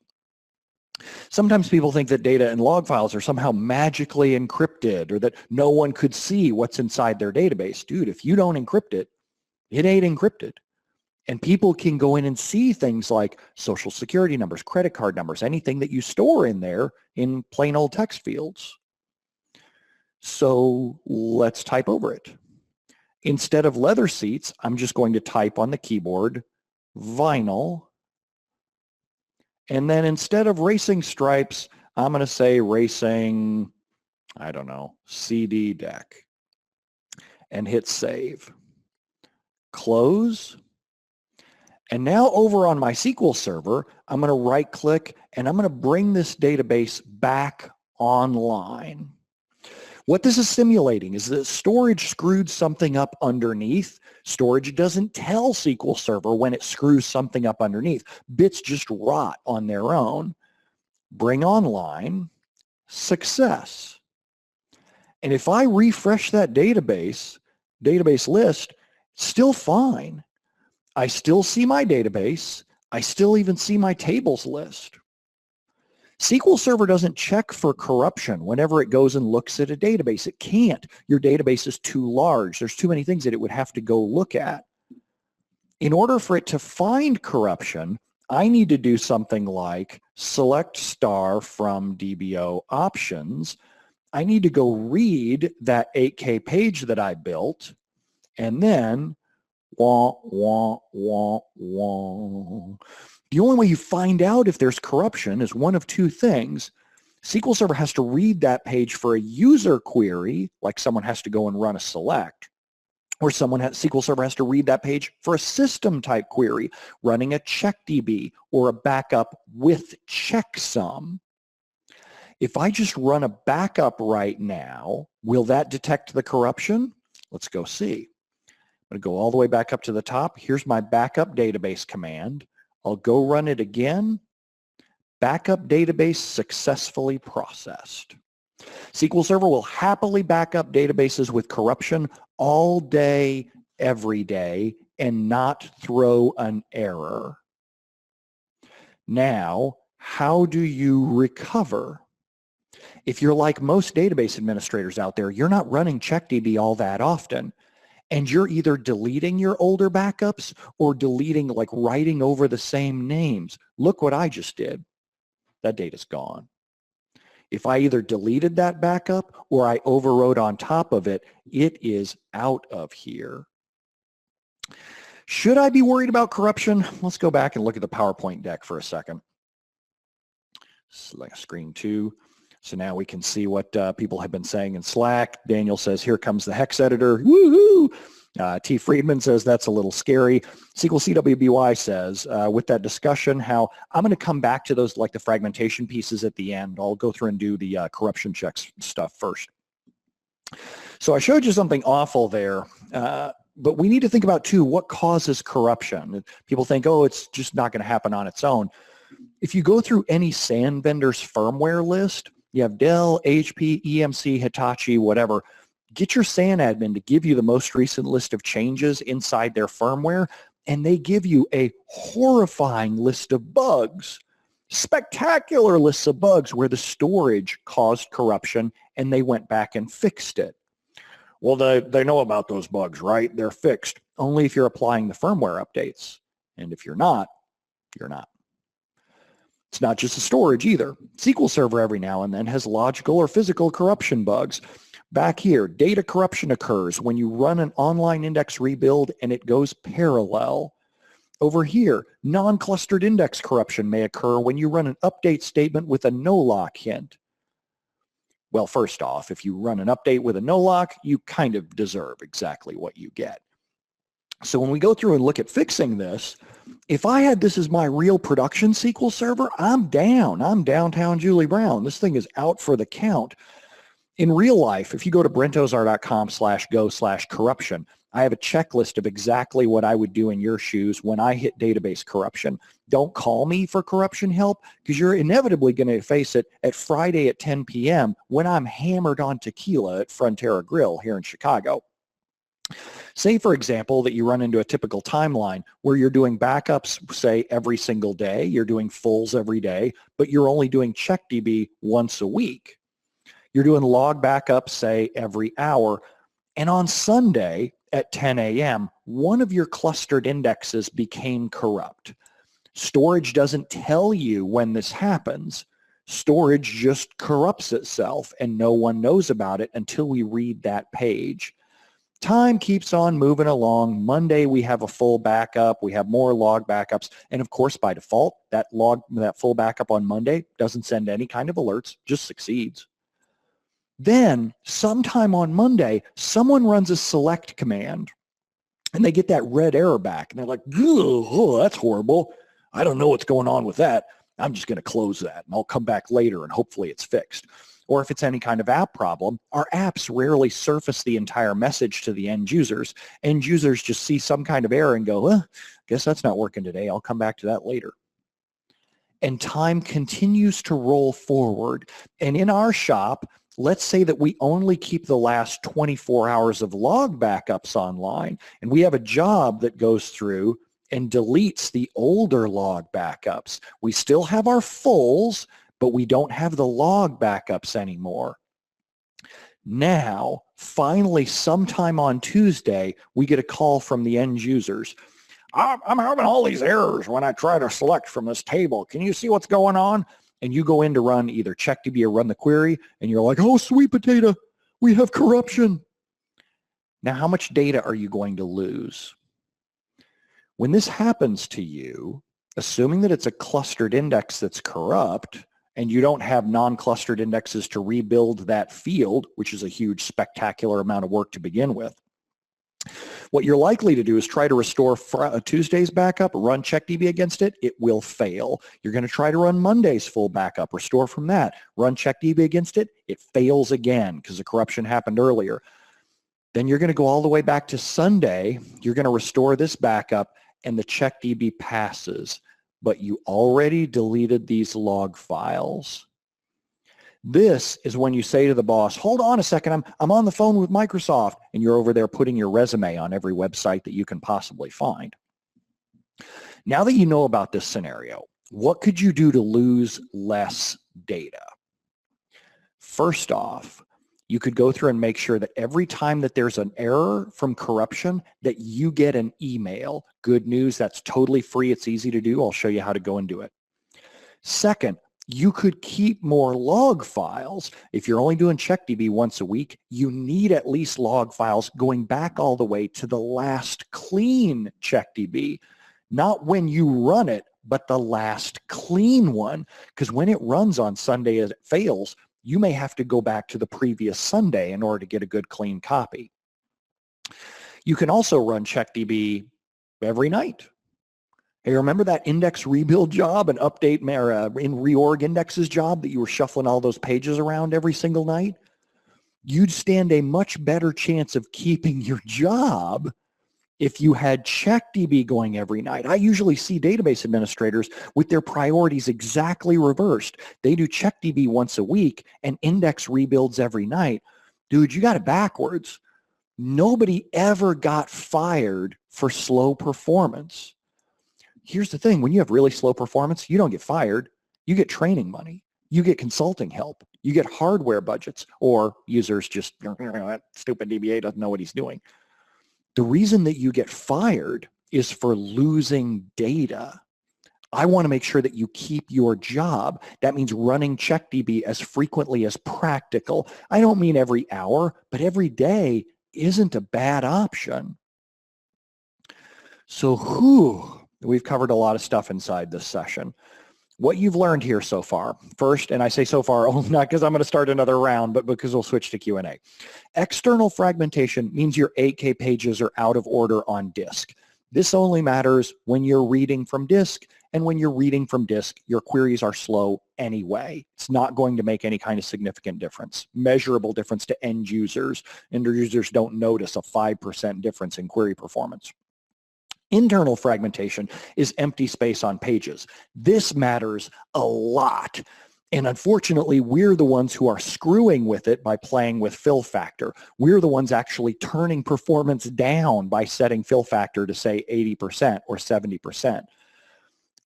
Sometimes people think that data and log files are somehow magically encrypted, or that no one could see what's inside their database. Dude, if you don't encrypt it, it ain't encrypted. And people can go in and see things like social security numbers, credit card numbers, anything that you store in there in plain old text fields. So let's type over it. Instead of leather seats, I'm just going to type on the keyboard vinyl. And then instead of racing stripes, I'm going to say racing, I don't know, CD deck. And hit save. Close. And now over on my SQL Server, I'm going to right click and I'm going to bring this database back online. What this is simulating is that storage screwed something up underneath. Storage doesn't tell SQL Server when it screws something up underneath. Bits just rot on their own. Bring online, success. And if I refresh that database list, still fine. I still see my database. I still even see my tables list. SQL Server doesn't check for corruption whenever it goes and looks at a database. It can't. Your database is too large. There's too many things that it would have to go look at. In order for it to find corruption, I need to do something like select star from DBO options. I need to go read that 8K page that I built, and then wah, wah, wah, wah. The only way you find out if there's corruption is one of two things. SQL Server has to read that page for a user query, like someone has to go and run a select, or SQL Server has to read that page for a system type query, running a checkDB or a backup with checksum. If I just run a backup right now, will that detect the corruption? Let's go see. I'm going to go all the way back up to the top. Here's my backup database command. I'll go run it again. Backup database successfully processed. SQL Server will happily back up databases with corruption all day, every day, and not throw an error. Now, how do you recover? If you're like most database administrators out there, you're not running CheckDB all that often. And you're either deleting your older backups or deleting, like writing over the same names. Look what I just did. That data's gone. If I either deleted that backup or I overwrote on top of it, it is out of here. Should I be worried about corruption? Let's go back and look at the PowerPoint deck for a second. Select screen 2. So now we can see what people have been saying in Slack. Daniel says, here comes the hex editor. Woohoo! T. Friedman says, that's a little scary. SQL CWBY says, with that discussion, how I'm going to come back to those, like the fragmentation pieces at the end. I'll go through and do the corruption checks stuff first. So I showed you something awful there, but we need to think about, too, what causes corruption. People think, oh, it's just not going to happen on its own. If you go through any SAN vendor's firmware list, you have Dell, HP, EMC, Hitachi, whatever. Get your SAN admin to give you the most recent list of changes inside their firmware, and they give you a horrifying list of bugs, spectacular lists of bugs where the storage caused corruption and they went back and fixed it. Well, they know about those bugs, right? They're fixed only if you're applying the firmware updates. And if you're not, you're not. It's not just the storage either. SQL Server every now and then has logical or physical corruption bugs. Back here, data corruption occurs when you run an online index rebuild and it goes parallel. Over here, non-clustered index corruption may occur when you run an update statement with a no-lock hint. Well, first off, if you run an update with a no-lock, you kind of deserve exactly what you get. So when we go through and look at fixing this, if I had this as my real production SQL Server, I'm down. I'm downtown Julie Brown. This thing is out for the count. In real life, if you go to brentozar.com/go/corruption, I have a checklist of exactly what I would do in your shoes when I hit database corruption. Don't call me for corruption help because you're inevitably going to face it at Friday at 10 p.m. when I'm hammered on tequila at Frontera Grill here in Chicago. Say, for example, that you run into a typical timeline where you're doing backups, say, every single day. You're doing fulls every day, but you're only doing CheckDB once a week. You're doing log backups, say, every hour. And on Sunday at 10 a.m., one of your clustered indexes became corrupt. Storage doesn't tell you when this happens. Storage just corrupts itself, and no one knows about it until we read that page. Time keeps on moving along. Monday, we have a full backup. We have more log backups. And of course, by default, that full backup on Monday doesn't send any kind of alerts, just succeeds. Then, sometime on Monday, someone runs a select command, and they get that red error back. And they're like, oh, that's horrible. I don't know what's going on with that. I'm just going to close that, and I'll come back later, and hopefully it's fixed. Or if it's any kind of app problem, our apps rarely surface the entire message to the end users. End users just see some kind of error and go, well, guess that's not working today. I'll come back to that later. And time continues to roll forward. And in our shop, let's say that we only keep the last 24 hours of log backups online, and we have a job that goes through and deletes the older log backups. We still have our fulls, but we don't have the log backups anymore. Now, finally, sometime on Tuesday, we get a call from the end users. I'm having all these errors when I try to select from this table. Can you see what's going on? And you go in to run either CheckDB or run the query, and you're like, oh, sweet potato, we have corruption. Now, how much data are you going to lose? When this happens to you, assuming that it's a clustered index that's corrupt, and you don't have non-clustered indexes to rebuild that field, which is a huge, spectacular amount of work to begin with, what you're likely to do is try to restore Tuesday's backup, run CheckDB against it. It will fail. You're going to try to run Monday's full backup, restore from that, run CheckDB against it. It fails again because the corruption happened earlier. Then you're going to go all the way back to Sunday. You're going to restore this backup, and the CheckDB passes. But you already deleted these log files. This is when you say to the boss, hold on a second, I'm on the phone with Microsoft, and you're over there putting your resume on every website that you can possibly find. Now that you know about this scenario, what could you do to lose less data? First off, you could go through and make sure that every time that there's an error from corruption, that you get an email. Good news, that's totally free. It's easy to do. I'll show you how to go and do it. Second, you could keep more log files. If you're only doing CheckDB once a week, you need at least log files going back all the way to the last clean CheckDB. Not when you run it, but the last clean one, because when it runs on Sunday as it fails, you may have to go back to the previous Sunday in order to get a good clean copy. You can also run CheckDB every night. Hey, remember that index rebuild job and update in reorg indexes job that you were shuffling all those pages around every single night? You'd stand a much better chance of keeping your job if you had CheckDB going every night. I usually see database administrators with their priorities exactly reversed. They do CheckDB once a week and index rebuilds every night. Dude, you got it backwards. Nobody ever got fired for slow performance. Here's the thing, when you have really slow performance, you don't get fired. You get training money. You get consulting help. You get hardware budgets, or users just, that stupid DBA doesn't know what he's doing. The reason that you get fired is for losing data. I want to make sure that you keep your job. That means running CheckDB as frequently as practical. I don't mean every hour, but every day isn't a bad option. So, we've covered a lot of stuff inside this session. What you've learned here so far, first, and I say so far only not because I'm going to start another round, but because we'll switch to Q&A. External fragmentation means your 8K pages are out of order on disk. This only matters when you're reading from disk, and when you're reading from disk, your queries are slow anyway. It's not going to make any kind of significant difference, measurable difference to end users. End users don't notice a 5% difference in query performance. Internal fragmentation is empty space on pages. This matters a lot. And unfortunately, we're the ones who are screwing with it by playing with fill factor. We're the ones actually turning performance down by setting fill factor to say 80% or 70%.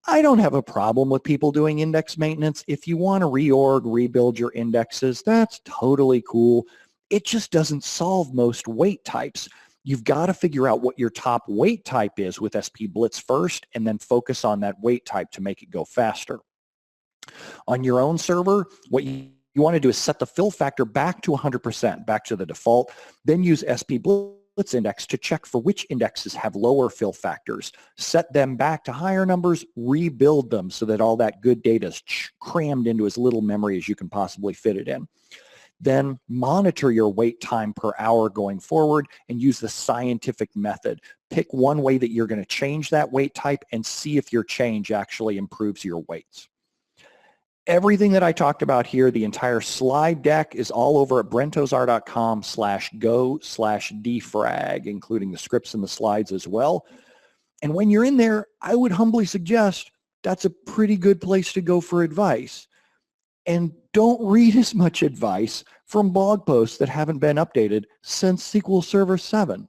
I don't have a problem with people doing index maintenance. If you want to reorg, rebuild your indexes, that's totally cool. It just doesn't solve most weight types. You've got to figure out what your top weight type is with SP Blitz first, and then focus on that weight type to make it go faster. On your own server, what you want to do is set the fill factor back to 100%, back to the default, then use SP Blitz index to check for which indexes have lower fill factors. Set them back to higher numbers, rebuild them so that all that good data is crammed into as little memory as you can possibly fit it in. Then monitor your wait time per hour going forward and use the scientific method. Pick one way that you're going to change that wait type and see if your change actually improves your waits. Everything that I talked about here, the entire slide deck, is all over at brentozar.com/go/defrag, including the scripts and the slides as well. And when you're in there, I would humbly suggest that's a pretty good place to go for advice. And don't read as much advice from blog posts that haven't been updated since SQL Server 7.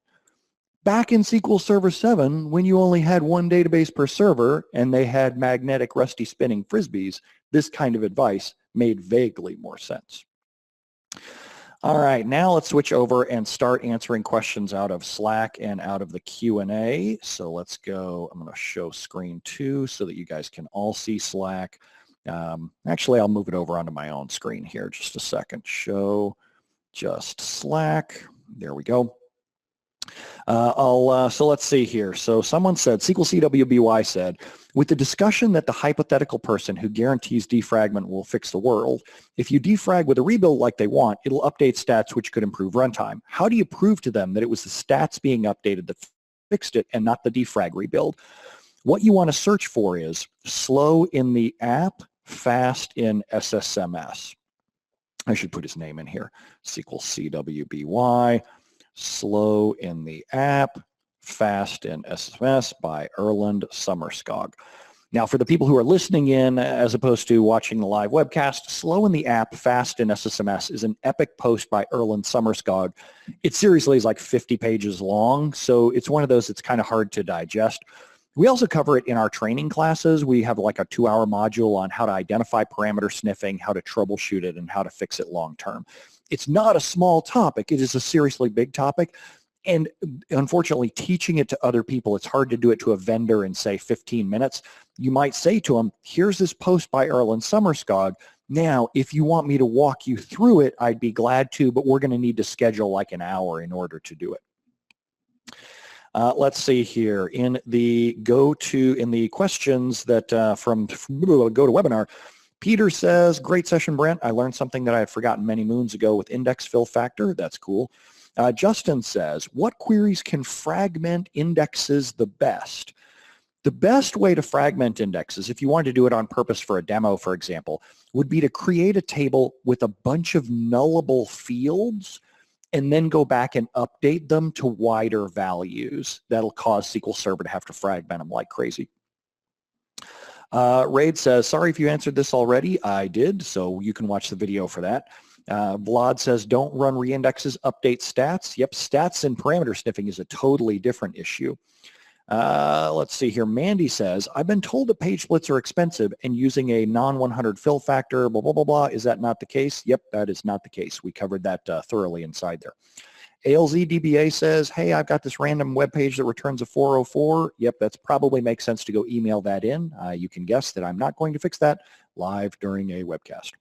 Back in SQL Server 7, when you only had one database per server and they had magnetic rusty spinning frisbees, this kind of advice made vaguely more sense. All right, now let's switch over and start answering questions out of Slack and out of the Q&A. So let's go. I'm going to show screen 2 so that you guys can all see Slack. Actually, I'll move it over onto my own screen here. Just a second. Show just Slack. There we go. So let's see here. So someone said, SQL CWBY said, with the discussion that the hypothetical person who guarantees defragment will fix the world, if you defrag with a rebuild like they want, it'll update stats which could improve runtime. How do you prove to them that it was the stats being updated that fixed it and not the defrag rebuild? What you want to search for is slow in the app, fast in SSMS. I should put his name in here. SQL CWBY, slow in the app, fast in SSMS by Erland Summerskog. Now, for the people who are listening in as opposed to watching the live webcast, slow in the app, fast in SSMS is an epic post by Erland Summerskog. It seriously is like 50 pages long, so it's one of those that's kind of hard to digest. We also cover it in our training classes. We have like a 2-hour module on how to identify parameter sniffing, how to troubleshoot it, and how to fix it long term. It's not a small topic. It is a seriously big topic. And unfortunately, teaching it to other people, it's hard to do it to a vendor in, say, 15 minutes. You might say to them, here's this post by Erland Summerskog. Now, if you want me to walk you through it, I'd be glad to, but we're going to need to schedule like an hour in order to do it. Let's see here. In the questions that from GoToWebinar, Peter says, great session, Brent. I learned something that I had forgotten many moons ago with index fill factor. That's cool. Justin says, what queries can fragment indexes the best? The best way to fragment indexes, if you wanted to do it on purpose for a demo, for example, would be to create a table with a bunch of nullable fields and then go back and update them to wider values. That'll cause SQL Server to have to fragment them like crazy. Raid says, sorry if you answered this already. I did, so you can watch the video for that. Vlad says, don't run reindexes, update stats. Yep, stats and parameter sniffing is a totally different issue. Let's see here. Mandy says, I've been told that page splits are expensive and using a non-100 fill factor, blah, blah, blah, blah. Is that not the case? Yep, that is not the case. We covered that thoroughly inside there. ALZDBA says, hey, I've got this random web page that returns a 404. Yep, that's probably makes sense to go email that in. You can guess that I'm not going to fix that live during a webcast.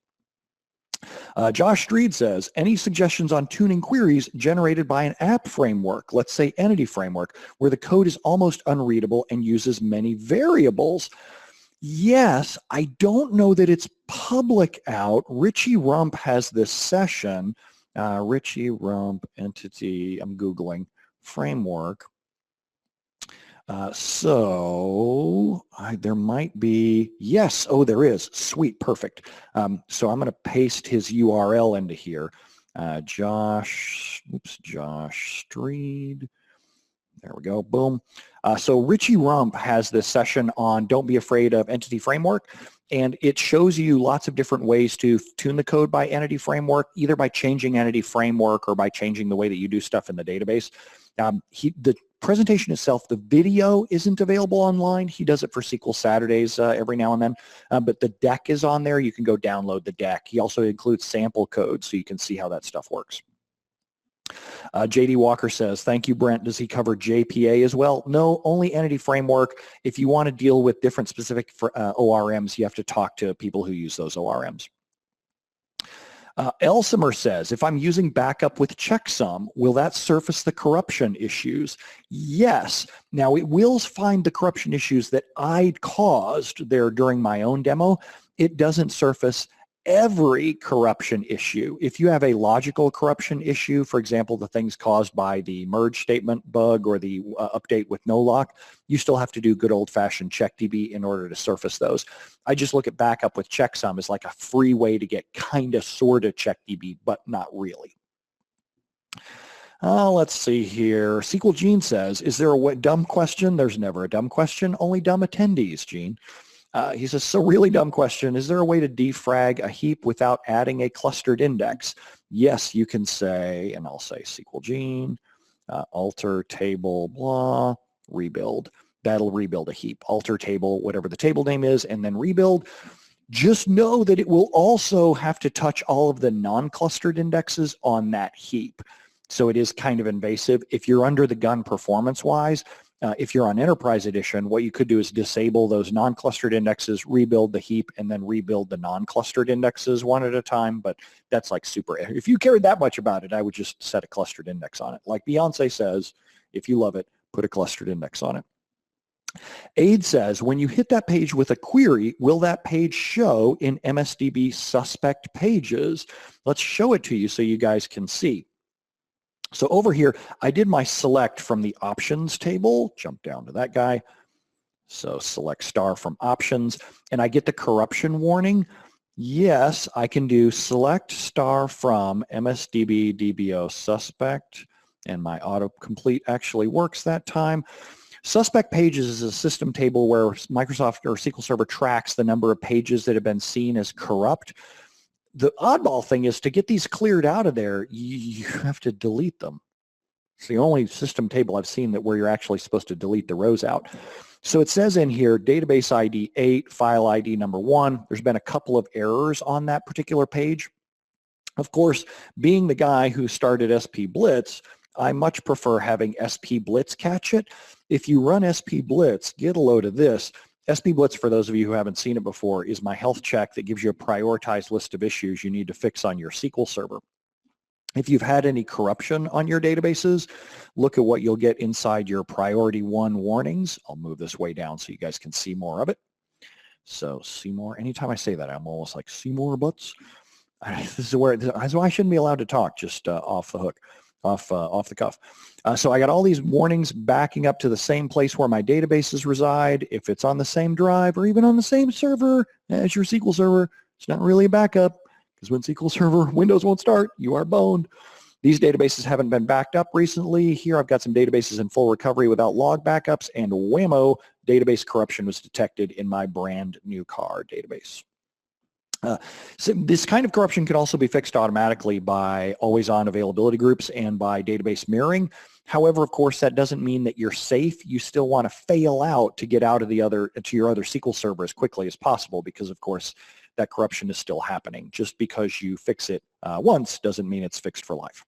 Josh Streed says, any suggestions on tuning queries generated by an app framework, let's say Entity Framework, where the code is almost unreadable and uses many variables? Yes, I don't know that it's public out. Richie Rump has this session. Richie Rump Entity, I'm Googling, framework. There might be, yes, oh, there is. Sweet, perfect. So I'm going to paste his URL into here. Josh Streed. There we go, boom. So Richie Rump has this session on Don't Be Afraid of Entity Framework, and it shows you lots of different ways to tune the code by Entity Framework, either by changing Entity Framework or by changing the way that you do stuff in the database. The presentation itself, the video isn't available online. He does it for SQL Saturdays every now and then, but the deck is on there. You can go download the deck. He also includes sample code so you can see how that stuff works. JD Walker says, thank you, Brent. Does he cover JPA as well? No, only Entity Framework. If you want to deal with different specific ORMs, you have to talk to people who use those ORMs. Elsimer says, if I'm using backup with checksum, will that surface the corruption issues? Yes. Now, it will find the corruption issues that I caused there during my own demo. It doesn't surface every corruption issue. If you have a logical corruption issue, for example, the things caused by the merge statement bug or the update with no lock, you still have to do good old-fashioned CheckDB in order to surface those. I just look at backup with checksum as like a free way to get kind of sort of CheckDB, but not really. Let's see here. SQL Gene says, is there a dumb question? There's never a dumb question, only dumb attendees, Gene. He says, so really dumb question. Is there a way to defrag a heap without adding a clustered index? Yes, you can say, and I'll say SQL Gene, alter table, blah, rebuild. That'll rebuild a heap. Alter table, whatever the table name is, and then rebuild. Just know that it will also have to touch all of the non-clustered indexes on that heap. So it is kind of invasive. If you're under the gun performance-wise, if you're on Enterprise Edition, what you could do is disable those non-clustered indexes, rebuild the heap, and then rebuild the non-clustered indexes one at a time. But that's like super. If you cared that much about it, I would just set a clustered index on it. Like Beyonce says, if you love it, put a clustered index on it. Aid says, when you hit that page with a query, will that page show in MSDB suspect pages? Let's show it to you so you guys can see. So over here, I did my select from the options table, jump down to that guy. So select star from options, and I get the corruption warning. Yes, I can do select star from MSDB DBO suspect, and my autocomplete actually works that time. Suspect pages is a system table where Microsoft or SQL Server tracks the number of pages that have been seen as corrupt. The oddball thing is to get these cleared out of there, you have to delete them. It's the only system table I've seen that where you're actually supposed to delete the rows out. So it says in here, database ID 8, file ID number 1. There's been a couple of errors on that particular page. Of course, being the guy who started SP Blitz, I much prefer having SP Blitz catch it. If you run SP Blitz, get a load of this. SP Blitz, for those of you who haven't seen it before, is my health check that gives you a prioritized list of issues you need to fix on your SQL Server. If you've had any corruption on your databases, look at what you'll get inside your priority 1 warnings. I'll move this way down so you guys can see more of it. So see more. Anytime I say that, I'm almost like, see more butts. This is why I shouldn't be allowed to talk just off the hook, off the cuff. So I got all these warnings backing up to the same place where my databases reside. If it's on the same drive or even on the same server as your SQL Server, it's not really a backup, because when SQL Server Windows won't start, you are boned. These databases haven't been backed up recently. Here I've got some databases in full recovery without log backups, and whammo, database corruption was detected in my brand new car database. So this kind of corruption could also be fixed automatically by always-on availability groups and by database mirroring. However, of course, that doesn't mean that you're safe. You still want to fail out to get out of to your other SQL Server as quickly as possible, because, of course, that corruption is still happening. Just because you fix it once doesn't mean it's fixed for life.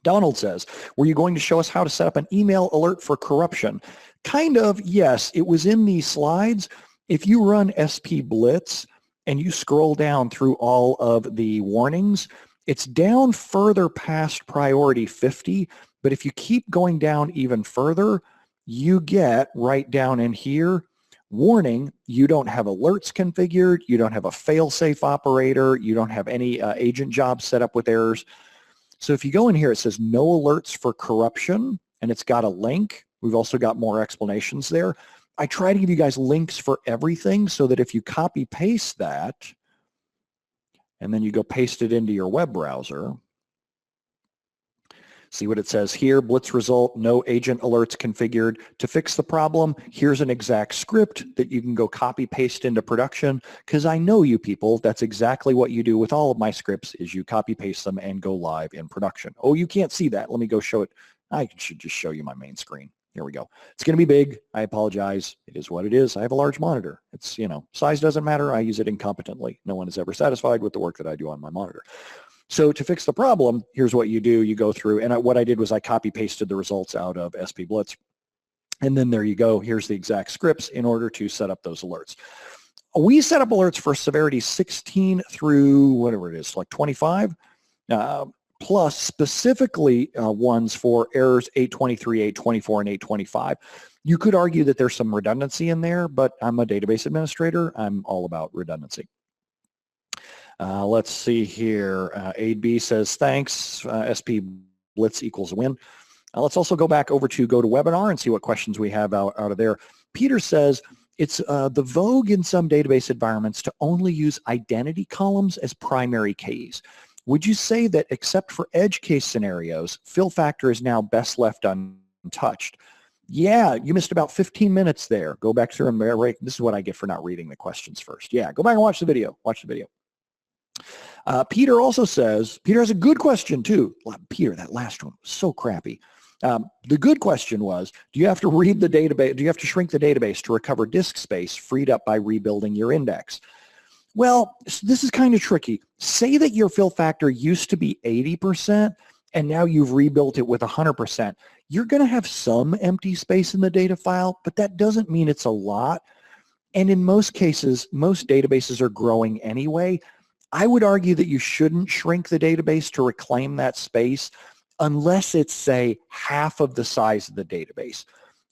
Donald says, were you going to show us how to set up an email alert for corruption? Kind of, yes. It was in these slides. If you run SP Blitz and you scroll down through all of the warnings, it's down further past priority 50, but if you keep going down even further, you get right down in here, warning, you don't have alerts configured, you don't have a fail-safe operator, you don't have any agent jobs set up with errors. So if you go in here, it says no alerts for corruption, and it's got a link. We've also got more explanations there. I try to give you guys links for everything so that if you copy paste that and then you go paste it into your web browser, see what it says here, Blitz result, no agent alerts configured. To fix the problem, here's an exact script that you can go copy paste into production, because I know you people, that's exactly what you do with all of my scripts, is you copy paste them and go live in production. Oh, you can't see that. Let me go show it. I should just show you my main screen. Here we go. It's going to be big. I apologize. It is what it is. I have a large monitor. It's, size doesn't matter. I use it incompetently. No one is ever satisfied with the work that I do on my monitor. So to fix the problem, here's what you do. You go through, and what I did was I copy pasted the results out of SP Blitz. And then there you go. Here's the exact scripts in order to set up those alerts. We set up alerts for severity 16 through whatever it is, like 25. Plus specifically ones for errors 823, 824, and 825. You could argue that there's some redundancy in there, but I'm a database administrator. I'm all about redundancy. Let's see here. AD says, thanks. SP Blitz equals a win. Let's also go back over to GoToWebinar and see what questions we have out of there. Peter says, it's the vogue in some database environments to only use identity columns as primary keys. Would you say that except for edge case scenarios, fill factor is now best left untouched? Yeah, you missed about 15 minutes there. Go back through and this is what I get for not reading the questions first. Yeah, go back and watch the video. Watch the video. Peter also says, Peter has a good question too. Peter, that last one was so crappy. The good question was, do you have to read the database? Do you have to shrink the database to recover disk space freed up by rebuilding your index? Well, this is kind of tricky. Say that your fill factor used to be 80% and now you've rebuilt it with 100%. You're going to have some empty space in the data file, but that doesn't mean it's a lot. And in most cases, most databases are growing anyway. I would argue that you shouldn't shrink the database to reclaim that space unless it's, say, half of the size of the database.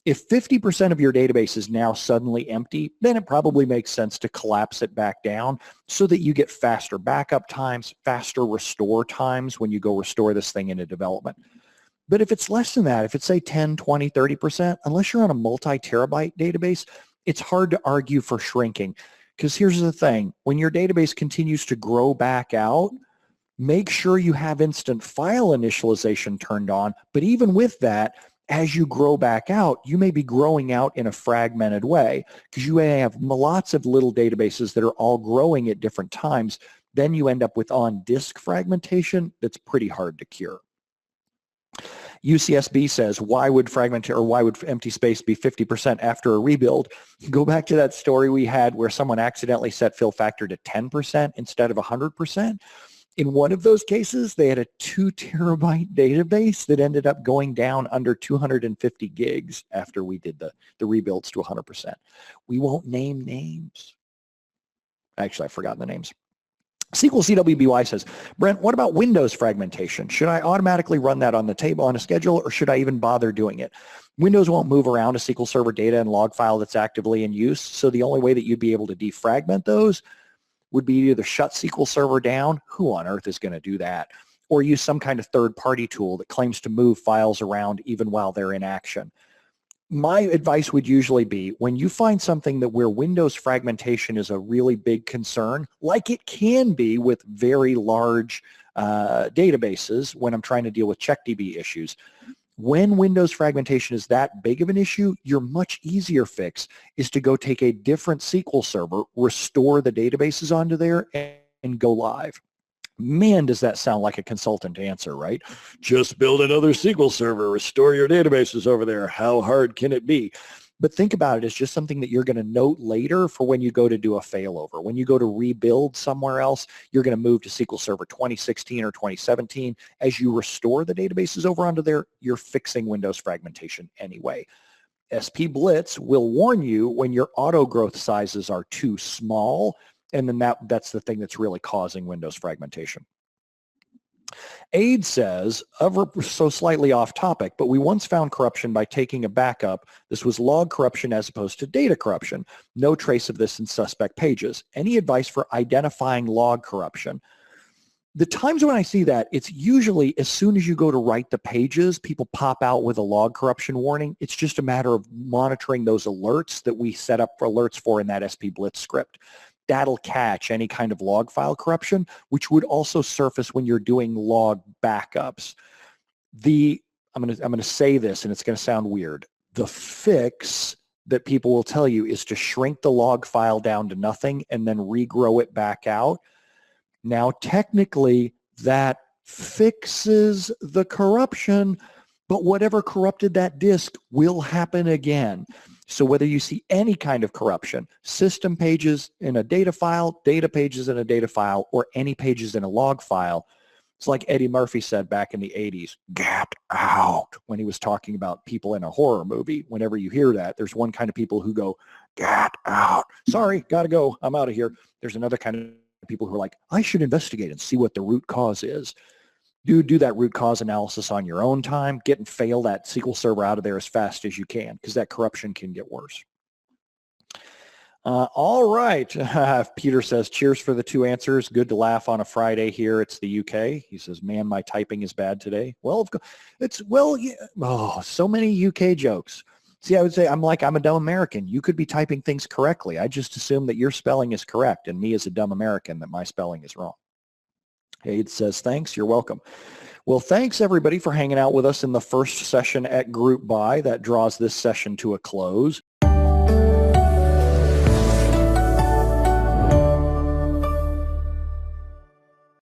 If 50% of your database is now suddenly empty, then it probably makes sense to collapse it back down so that you get faster backup times, faster restore times when you go restore this thing into development. But if it's less than that, if it's say 10, 20, 30%, unless you're on a multi-terabyte database, it's hard to argue for shrinking. Because here's the thing, when your database continues to grow back out, make sure you have instant file initialization turned on. But even with that, as you grow back out, you may be growing out in a fragmented way because you may have lots of little databases that are all growing at different times. Then you end up with on-disk fragmentation that's pretty hard to cure. UCSB says, why would empty space be 50% after a rebuild? Go back to that story we had where someone accidentally set fill factor to 10% instead of 100%. In one of those cases, they had a 2 terabyte database that ended up going down under 250 gigs after we did the rebuilds to 100%. We won't name names. Actually, I've forgotten the names. SQL CWBY says, Brent, what about Windows fragmentation? Should I automatically run that on the table on a schedule, or should I even bother doing it? Windows won't move around a SQL Server data and log file that's actively in use, so the only way that you'd be able to defragment those would be to either shut SQL Server down, who on earth is going to do that, or use some kind of third-party tool that claims to move files around even while they're in action. My advice would usually be, when you find something that where Windows fragmentation is a really big concern, like it can be with very large databases when I'm trying to deal with CheckDB issues, when Windows fragmentation is that big of an issue, your much easier fix is to go take a different SQL server, restore the databases onto there, and go live. Man, does that sound like a consultant answer, right? Just build another SQL server, restore your databases over there. How hard can it be? But think about it as just something that you're going to note later for when you go to do a failover. When you go to rebuild somewhere else, you're going to move to SQL Server 2016 or 2017. As you restore the databases over onto there, you're fixing Windows fragmentation anyway. SP Blitz will warn you when your auto growth sizes are too small, and then that's the thing that's really causing Windows fragmentation. Aid says, so slightly off topic, but we once found corruption by taking a backup. This was log corruption as opposed to data corruption. No trace of this in suspect pages. Any advice for identifying log corruption? The times when I see that, it's usually as soon as you go to write the pages, people pop out with a log corruption warning. It's just a matter of monitoring those alerts that we set up for alerts for in that SP Blitz script. That'll catch any kind of log file corruption, which would also surface when you're doing log backups. I'm going to say this, and it's going to sound weird. The fix that people will tell you is to shrink the log file down to nothing and then regrow it back out. Now, technically, that fixes the corruption, but whatever corrupted that disk will happen again. So whether you see any kind of corruption, system pages in a data file, data pages in a data file, or any pages in a log file, it's like Eddie Murphy said back in the 80s, get out, when he was talking about people in a horror movie. Whenever you hear that, there's one kind of people who go, get out. Sorry, gotta go, I'm out of here. There's another kind of people who are like, I should investigate and see what the root cause is. Do that root cause analysis on your own time. Get and fail that SQL Server out of there as fast as you can, because that corruption can get worse. All right. Peter says, cheers for the 2 answers. Good to laugh on a Friday here. It's the UK. He says, man, my typing is bad today. Well, yeah. Oh, so many UK jokes. See, I would say I'm a dumb American. You could be typing things correctly. I just assume that your spelling is correct, and me as a dumb American that my spelling is wrong. Aid says, thanks, you're welcome. Well, thanks everybody for hanging out with us in the first session at GroupBy. That draws this session to a close.